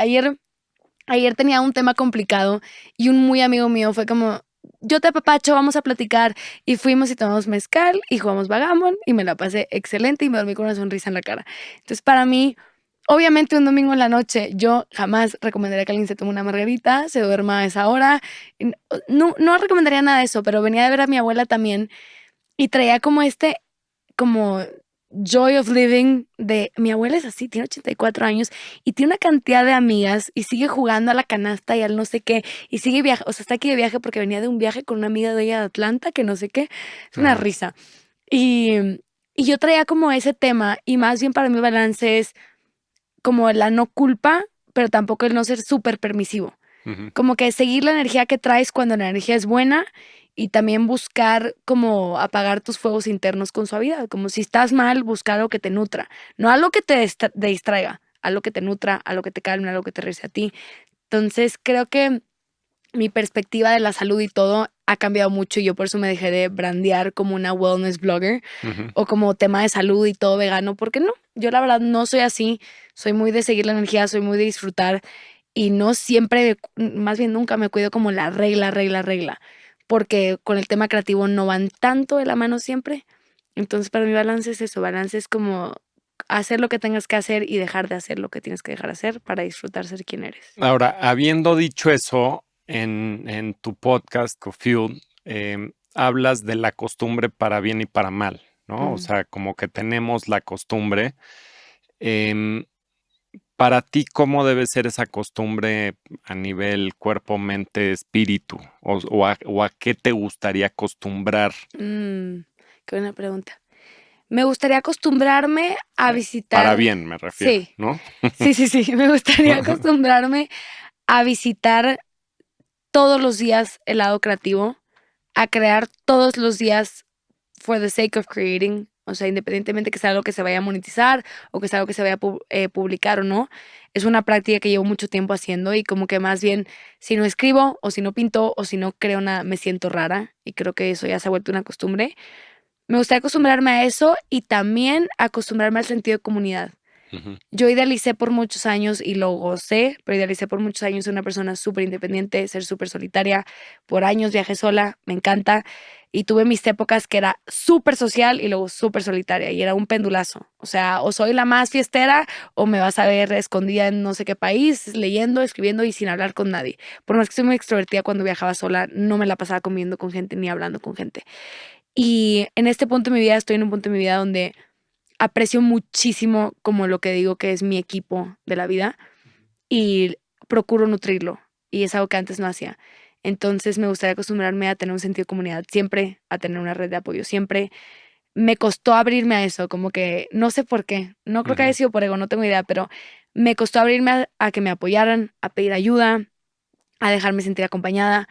Ayer tenía un tema complicado y un muy amigo mío fue como, yo te apapacho, vamos a platicar. Y fuimos y tomamos mezcal y jugamos Vagamon y me la pasé excelente y me dormí con una sonrisa en la cara. Entonces, para mí, obviamente un domingo en la noche, yo jamás recomendaría que alguien se tome una margarita, se duerma a esa hora. No recomendaría nada de eso, pero venía de ver a mi abuela también y traía como joy of living de mi abuela es así, tiene 84 años y tiene una cantidad de amigas y sigue jugando a la canasta y al no sé qué y sigue viaje, o sea, está aquí de viaje porque venía de un viaje con una amiga de ella de Atlanta que no sé qué, es una Ajá. risa. Y, y yo traía como ese tema y más bien para mi balance es como la no culpa, pero tampoco el no ser súper permisivo. Ujú. Como que seguir la energía que traes cuando la energía es buena y también buscar como apagar tus fuegos internos con suavidad. Como si estás mal, buscar algo que te nutra. No algo que te distraiga, algo que te nutra, algo que te calme, algo que te regrese a ti. Entonces creo que mi perspectiva de la salud y todo ha cambiado mucho y yo por eso me dejé de brandear como una wellness blogger Ujú. o como tema de salud y todo vegano, porque no, yo la verdad no soy así, soy muy de seguir la energía, soy muy de disfrutar y no siempre, más bien nunca me cuido como la regla, porque con el tema creativo no van tanto de la mano siempre. Entonces para mí balance es eso, balance es como hacer lo que tengas que hacer y dejar de hacer lo que tienes que dejar de hacer para disfrutar ser quien eres. Ahora, habiendo dicho eso, en tu podcast, Cofuel, hablas de la costumbre para bien y para mal, ¿no? O Mm. sea, como que tenemos la costumbre. em, para ti, ¿cómo debe ser esa costumbre a nivel cuerpo, mente, espíritu? O a qué te gustaría acostumbrar? Qué buena pregunta. Me gustaría acostumbrarme a Para visitar, bien, me refiero, sí, ¿no? sí, me gustaría acostumbrarme a visitar todos los días el lado creativo, a crear todos los días for the sake of creating, o sea, independientemente que sea algo que se vaya a monetizar o que sea algo que se vaya a publicar o no, es una práctica que llevo mucho tiempo haciendo y como que más bien si no escribo o si no pinto o si no creo nada, me siento rara y creo que eso ya se ha vuelto una costumbre. Me gustaría acostumbrarme a eso y también acostumbrarme al sentido de comunidad. Ujú. Yo idealicé por muchos años y lo gocé, pero idealicé por muchos años ser una persona súper independiente, ser súper solitaria. Por años viajé sola, me encanta. Y tuve mis épocas que era súper social y luego súper solitaria y era un pendulazo. O sea, o soy la más fiestera o me vas a ver escondida en no sé qué país, leyendo, escribiendo y sin hablar con nadie. Por más que soy muy extrovertida cuando viajaba sola, no me la pasaba comiendo con gente ni hablando con gente. Y en este punto de mi vida, estoy en un punto de mi vida donde aprecio muchísimo como lo que digo que es mi equipo de la vida y procuro nutrirlo y es algo que antes no hacía. Entonces me gustaría acostumbrarme a tener un sentido de comunidad, siempre a tener una red de apoyo, siempre me costó abrirme a eso, como que no sé por qué, no creo que haya Ujú. sido por ego, no tengo idea, pero me costó abrirme a que me apoyaran, a pedir ayuda, a dejarme sentir acompañada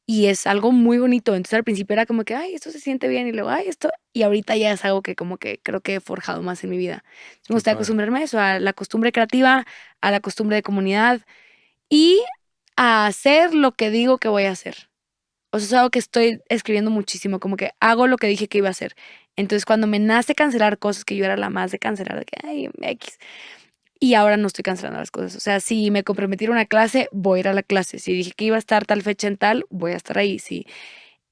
y es algo muy bonito. Entonces, al principio era como que, ay, esto se siente bien, y luego, ay, esto, y ahorita ya es algo que como que creo que he forjado más en mi vida. Me Qué gusta padre. acostumbrarme a eso, a la costumbre creativa, a la costumbre de comunidad y a hacer lo que digo que voy a hacer. O sea, es algo que estoy escribiendo muchísimo, como que hago lo que dije que iba a hacer. Entonces, cuando me nace cancelar cosas, que yo era la más de cancelar, de que, ay, X, y ahora no estoy cancelando las cosas. O sea, si me comprometí a una clase, voy a ir a la clase. Si dije que iba a estar tal fecha en tal, voy a estar ahí. Sí.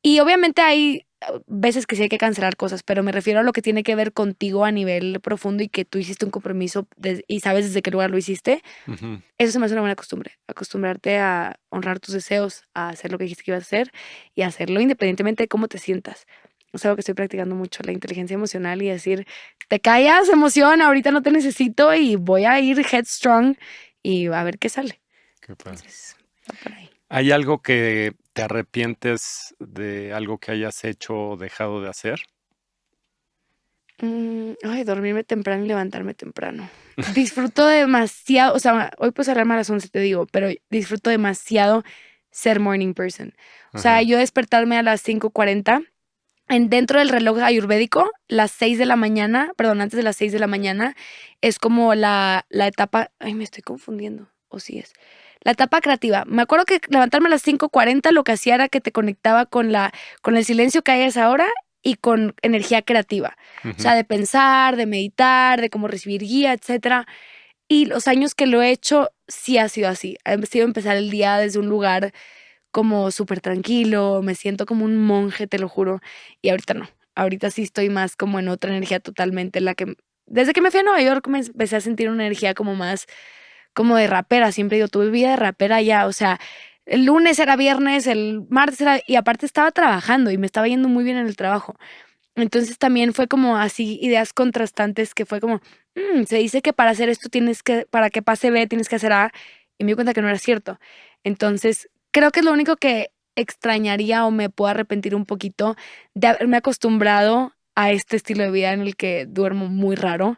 Y obviamente hay veces que sí hay que cancelar cosas, pero me refiero a lo que tiene que ver contigo a nivel profundo y que tú hiciste un compromiso y sabes desde qué lugar lo hiciste. Ujú. Eso se me hace una buena costumbre. Acostumbrarte a honrar tus deseos, a hacer lo que dijiste que ibas a hacer y hacerlo independientemente de cómo te sientas. Es algo que estoy practicando mucho, la inteligencia emocional y decir, te callas, emoción, ahorita no te necesito y voy a ir headstrong y a ver qué sale. Qué padre. Entonces, va por ahí. ¿Hay algo que te arrepientes de algo que hayas hecho o dejado de hacer? Ay, dormirme temprano y levantarme temprano. Disfruto demasiado, o sea, hoy puedes alarma a las 11, te digo, pero disfruto demasiado ser morning person. O sea, Ajá. yo despertarme a las 5:40 dentro del reloj ayurvédico, las 6 de la mañana, perdón, antes de las 6 de la mañana, es como la etapa, ay, me estoy confundiendo, o sí es. La etapa creativa. Me acuerdo que levantarme a las 5:40 lo que hacía era que te conectaba con el silencio que hay a esa hora y con energía creativa. O sea, de pensar, de meditar, de cómo recibir guía, etcétera. Y los años que lo he hecho, sí ha sido así. Ha sido empezar el día desde un lugar como súper tranquilo, me siento como un monje, te lo juro. Y ahorita no. Ahorita sí estoy más como en otra energía totalmente, la que desde que me fui a Nueva York me empecé a sentir una energía como más como de rapera. Siempre digo, tuve vida de rapera ya, o sea, el lunes era viernes, el martes era, y aparte estaba trabajando y me estaba yendo muy bien en el trabajo. Entonces también fue como así ideas contrastantes que fue como, se dice que para hacer esto tienes que, para que pase B tienes que hacer A, y me di cuenta que no era cierto. Entonces creo que es lo único que extrañaría o me puedo arrepentir un poquito de haberme acostumbrado a este estilo de vida en el que duermo muy raro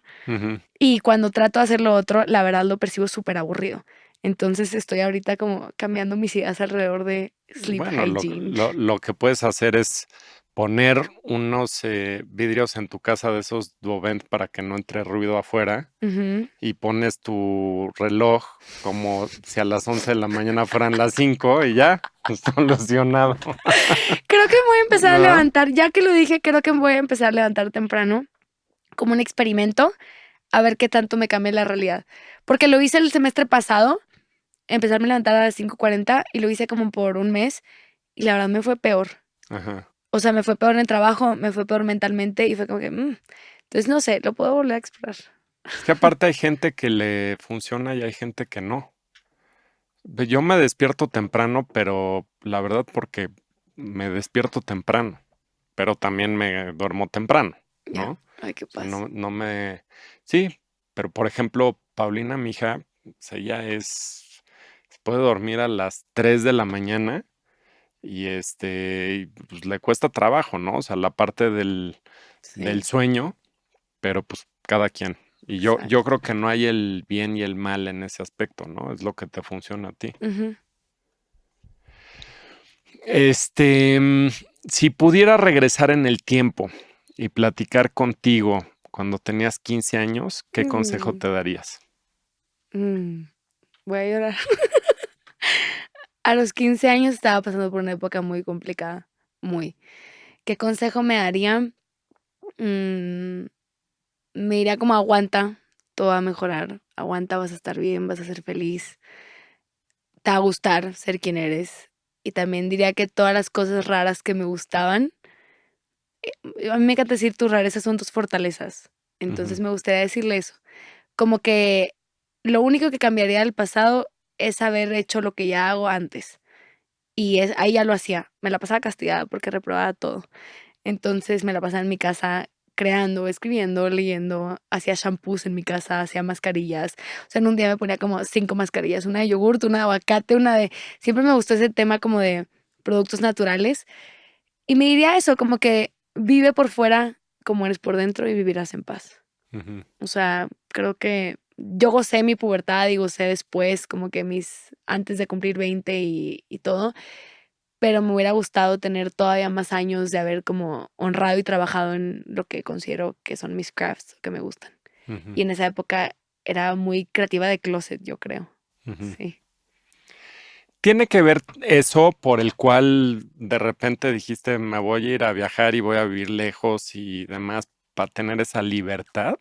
y cuando trato de hacer lo otro, la verdad lo percibo súper aburrido. Entonces estoy ahorita como cambiando mis ideas alrededor de sleep Bueno, hygiene. lo que puedes hacer es poner unos vidrios en tu casa de esos Duovent para que no entre ruido afuera Ujú. y pones tu reloj como si a las 11 de la mañana fueran las 5 y ya, solucionado, Creo que voy a empezar a ¿no? levantar, ya que lo dije, creo que voy a empezar a levantar temprano, como un experimento, a ver qué tanto me cambia la realidad. Porque lo hice el semestre pasado, empezarme a levantar a las 5:40 y lo hice como por un mes y la verdad me fue peor. Ajá. O sea, me fue peor en el trabajo, me fue peor mentalmente y fue como que, entonces no sé, lo puedo volver a explorar. Es que aparte hay gente que le funciona y hay gente que no. Yo me despierto temprano, pero la verdad porque me despierto temprano, pero también me duermo temprano, Ya, ¿no? O ay, qué sea, paz. no me... Sí, pero por ejemplo, Paulina, mi hija, pues, ella se puede dormir a las 3 de la mañana y y, pues, le cuesta trabajo, ¿no? O sea, la parte del Sí, sueño, pero pues cada quien. Y yo exacto. creo que no hay el bien y el mal en ese aspecto, ¿no? Es lo que te funciona a ti. Ujú. Mm, si pudiera regresar en el tiempo y platicar contigo cuando tenías 15 años, ¿qué consejo Mm, te darías? mm, Voy a llorar. A los 15 años estaba pasando por una época muy complicada, muy. ¿Qué consejo me daría? Mm, Me diría como aguanta, todo va a mejorar, aguanta, vas a estar bien, vas a ser feliz, te va a gustar ser quien eres. Y también diría que todas las cosas raras que me gustaban, a mí me encanta decir tus rarezas son tus fortalezas. Entonces Ujú, me gustaría decirle eso. Como que lo único que cambiaría del pasado es haber hecho lo que ya hago antes. Y ahí ya lo hacía. Me la pasaba castigada porque reprobaba todo. Entonces me la pasaba en mi casa creando, escribiendo, leyendo, hacía shampoos en mi casa, hacía mascarillas. O sea, en un día me ponía como 5 mascarillas, una de yogurt, una de aguacate, una de... Siempre me gustó ese tema como de productos naturales. Y me diría eso, como que vive por fuera como eres por dentro y vivirás en paz. ujú. O sea, creo que yo gocé mi pubertad y gocé después, como que antes de cumplir 20 y todo, pero me hubiera gustado tener todavía más años de haber como honrado y trabajado en lo que considero que son mis crafts que me gustan. Ujú, Y en esa época era muy creativa de closet, yo creo. ujú. Sí. ¿Tiene que ver eso por el cual de repente dijiste me voy a ir a viajar y voy a vivir lejos y demás para tener esa libertad?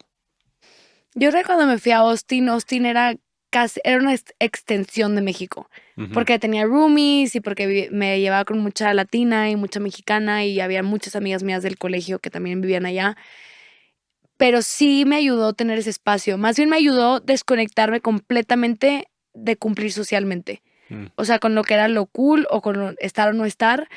Yo recuerdo cuando me fui a Austin, Austin era casi, era una extensión de México, Ujú, porque tenía roomies y porque me llevaba con mucha latina y mucha mexicana y había muchas amigas mías del colegio que también vivían allá. Pero sí me ayudó tener ese espacio. Más bien me ayudó desconectarme completamente de cumplir socialmente. mm, O sea, con lo que era lo cool o con estar o no estar,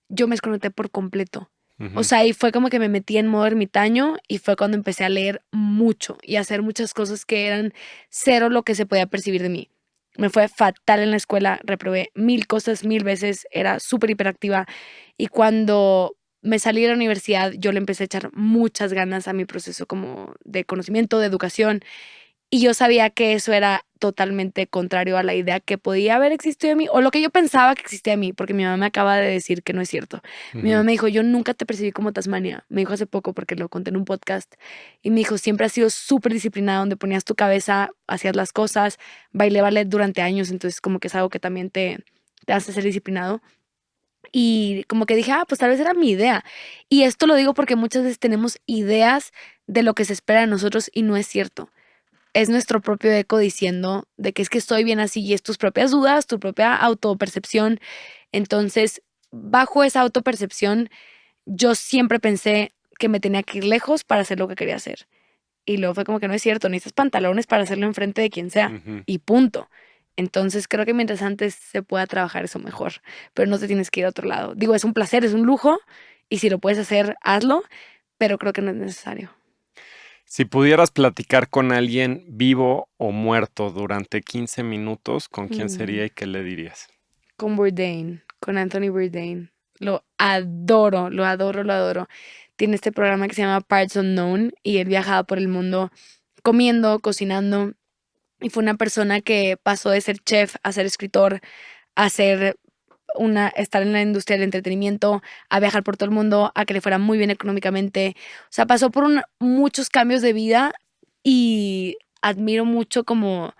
yo me desconecté por completo. O ujú, sea, y fue como que me metí en modo ermitaño y fue cuando empecé a leer mucho y a hacer muchas cosas que eran cero lo que se podía percibir de mí. Me fue fatal en la escuela, reprobé 1000 cosas 1000 veces, era súper hiperactiva y cuando me salí de la universidad yo le empecé a echar muchas ganas a mi proceso como de conocimiento, de educación Y yo sabía que eso era totalmente contrario a la idea que podía haber existido en mí, o lo que yo pensaba que existía en mí, porque mi mamá me acaba de decir que no es cierto. Mi mamá me dijo, yo nunca te percibí como Tasmania. Me dijo hace poco, porque lo conté en un podcast, y me dijo, siempre has sido súper disciplinada, donde ponías tu cabeza, hacías las cosas, bailé ballet durante años, entonces como que es algo que también te hace ser disciplinado. Y como que dije, pues tal vez era mi idea. Y esto lo digo porque muchas veces tenemos ideas de lo que se espera de nosotros y no es cierto. Es nuestro propio eco diciendo de que es que estoy bien así y es tus propias dudas, tu propia autopercepción. Entonces, bajo esa autopercepción, yo siempre pensé que me tenía que ir lejos para hacer lo que quería hacer. Y luego fue como que no es cierto, necesitas pantalones para hacerlo enfrente de quien sea. Y punto. Entonces creo que mientras antes se pueda trabajar eso mejor, pero no te tienes que ir a otro lado. Digo, es un placer, es un lujo, y si lo puedes hacer, hazlo, pero creo que no es necesario. Si pudieras platicar con alguien vivo o muerto durante 15 minutos, ¿con quién sería y qué le dirías? Con Bourdain, con Anthony Bourdain. Lo adoro, lo adoro, lo adoro. Tiene este programa que se llama Parts Unknown y él viajaba por el mundo comiendo, cocinando. Y fue una persona que pasó de ser chef a ser escritor, a ser estar en la industria del entretenimiento, a viajar por todo el mundo, a que le fuera muy bien económicamente. O sea, pasó por muchos cambios de vida y admiro mucho como,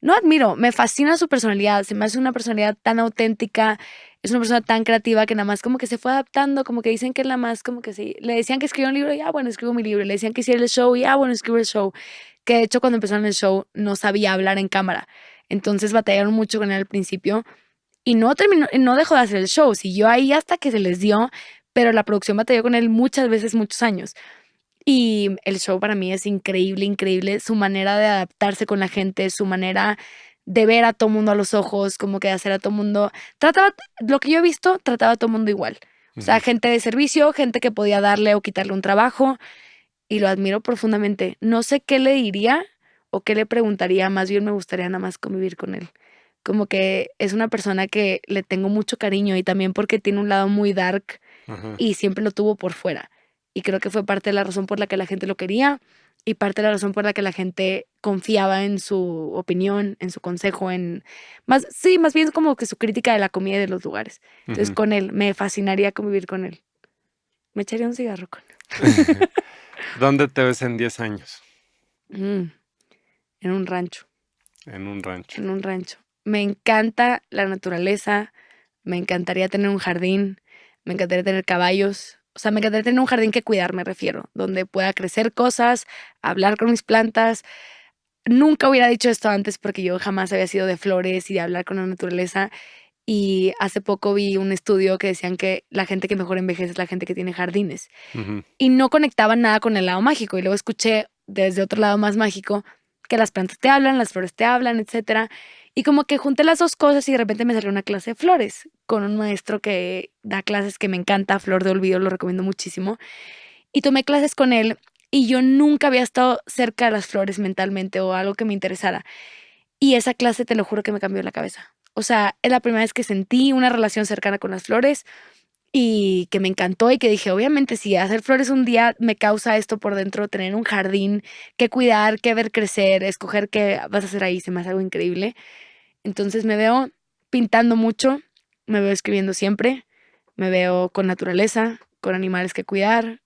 no admiro, me fascina su personalidad. Se me hace una personalidad tan auténtica, es una persona tan creativa que nada más como que se fue adaptando, como que dicen que nada más como que sí. Le decían que escribiera un libro, y bueno, escribo mi libro. Le decían que hiciera el show, y bueno, escribo el show. Que de hecho cuando empezaron el show no sabía hablar en cámara. Entonces batallaron mucho con él al principio y no terminó, no dejó de hacer el show, siguió ahí hasta que se les dio, pero la producción batalló con él muchas veces, muchos años. Y el show para mí es increíble, increíble. Su manera de adaptarse con la gente, su manera de ver a todo mundo a los ojos, como que de hacer a todo mundo. Lo que yo he visto, trataba a todo mundo igual. O sea, gente de servicio, gente que podía darle o quitarle un trabajo. Y lo admiro profundamente. No sé qué le diría o qué le preguntaría, más bien me gustaría nada más convivir con él. Como que es una persona que le tengo mucho cariño y también porque tiene un lado muy dark y siempre lo tuvo por fuera. Y creo que fue parte de la razón por la que la gente lo quería y parte de la razón por la que la gente confiaba en su opinión, en su consejo, más bien como que su crítica de la comida y de los lugares. Entonces con él, me fascinaría convivir con él. Me echaría un cigarro con él. ¿Dónde te ves en 10 años? En un rancho. En un rancho. En un rancho. Me encanta la naturaleza, me encantaría tener un jardín, me encantaría tener caballos. O sea, me encantaría tener un jardín que cuidar, me refiero, donde pueda crecer cosas, hablar con mis plantas. Nunca hubiera dicho esto antes porque yo jamás había sido de flores y de hablar con la naturaleza. Y hace poco vi un estudio que decían que la gente que mejor envejece es la gente que tiene jardines. Y no conectaban nada con el lado mágico. Y luego escuché desde otro lado más mágico que las plantas te hablan, las flores te hablan, etcétera. Y como que junté las dos cosas y de repente me salió una clase de flores con un maestro que da clases que me encanta, Flor de Olvido, lo recomiendo muchísimo. Y tomé clases con él y yo nunca había estado cerca de las flores mentalmente o algo que me interesara. Y esa clase, te lo juro que me cambió la cabeza. O sea, es la primera vez que sentí una relación cercana con las flores y que me encantó y que dije, obviamente, si hacer flores un día me causa esto por dentro, tener un jardín que cuidar, que ver crecer, escoger qué vas a hacer ahí, se me hace algo increíble. Entonces me veo pintando mucho, me veo escribiendo siempre, me veo con naturaleza, con animales que cuidar,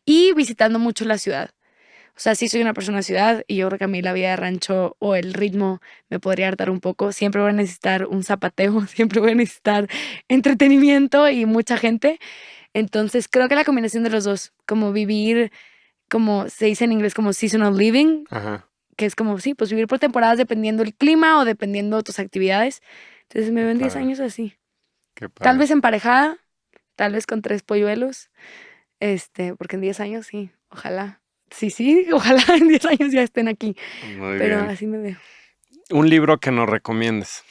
y visitando mucho la ciudad. O sea, sí soy una persona de ciudad y yo creo que a mí la vida de rancho o el ritmo me podría hartar un poco. Siempre voy a necesitar un zapateo, siempre voy a necesitar entretenimiento y mucha gente. Entonces creo que la combinación de los dos, como vivir, como se dice en inglés, como seasonal living, que es como, sí, pues vivir por temporadas dependiendo el clima o dependiendo tus actividades. Entonces me veo en 10 años así. Tal vez emparejada, tal vez con 3 polluelos, porque en 10 años sí, ojalá. Sí, ojalá en 10 años ya estén aquí. Muy pero bien. Así me veo. Un libro que nos recomiendes.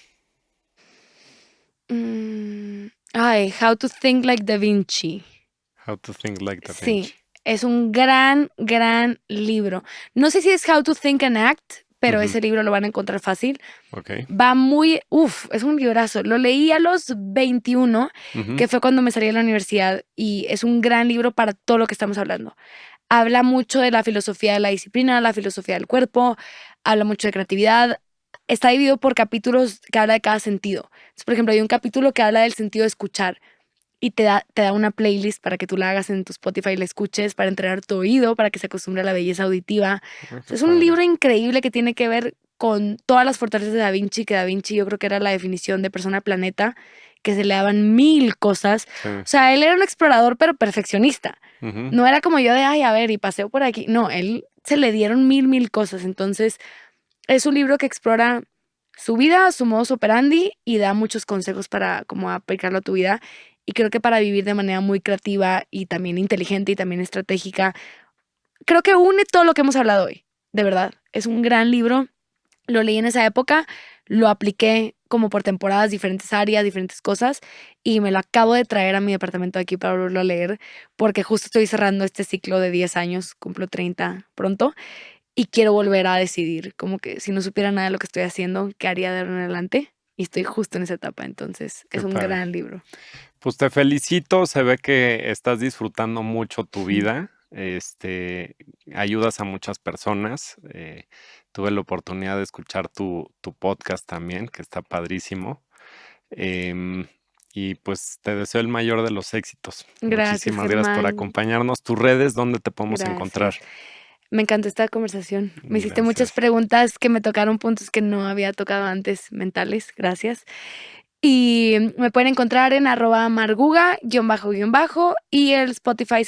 How to Think Like Da Vinci. How to Think Like Da Sí, Vinci. es un gran, gran libro. No sé si es How to Think and Act, pero ese libro lo van a encontrar fácil. Okay. Va es un librazo. Lo leí a los 21, que fue cuando me salí de la universidad, y es un gran libro para todo lo que estamos hablando. habla mucho de la filosofía de la disciplina, la filosofía del cuerpo, habla mucho de creatividad. Está dividido por capítulos que habla de cada sentido. Entonces, por ejemplo, hay un capítulo que habla del sentido de escuchar y te da una playlist para que tú la hagas en tu Spotify y la escuches, para entrenar tu oído, para que se acostumbre a la belleza auditiva. Ay, O qué sea, es un padre. libro increíble que tiene que ver con todas las fortalezas de Da Vinci, que Da Vinci yo creo que era la definición de persona planeta, que se le daban 1000 cosas. Sí. O sea, él era un explorador, pero perfeccionista. Ujú. No era como yo de, ay, a ver, y paseo por aquí. No, él se le dieron 1000 cosas. Entonces, es un libro que explora su vida, su modus operandi y da muchos consejos para como aplicarlo a tu vida. Y creo que para vivir de manera muy creativa y también inteligente y también estratégica, creo que une todo lo que hemos hablado hoy. De verdad, es un gran libro. Lo leí en esa época, lo apliqué como por temporadas, diferentes áreas, diferentes cosas, y me lo acabo de traer a mi departamento de aquí para volverlo a leer, porque justo estoy cerrando este ciclo de 10 años, cumplo 30 pronto, y quiero volver a decidir, como que si no supiera nada de lo que estoy haciendo, ¿qué haría de ahora en adelante? Y estoy justo en esa etapa, entonces Qué es un padre. gran libro. Pues te felicito, se ve que estás disfrutando mucho tu vida, ayudas a muchas personas. Tuve la oportunidad de escuchar tu podcast también, que está padrísimo. Em, y pues te deseo el mayor de los éxitos. Gracias, Muchísimas gracias por Germán. acompañarnos. Tus redes, ¿dónde te podemos encontrar? Gracias. Me encantó esta conversación. Me hiciste muchas Gracias. preguntas que me tocaron puntos que no había tocado antes, mentales. Gracias. Y me pueden encontrar en @marguga_, y el podcast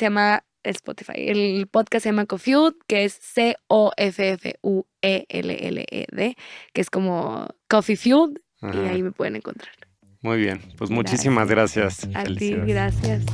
se llama Cofueled, que es COFFUELLED, que es como Coffee Fueled, y Ajá. ahí me pueden encontrar. Muy bien, pues muchísimas Gracias. gracias. A ti, Felicidades. gracias.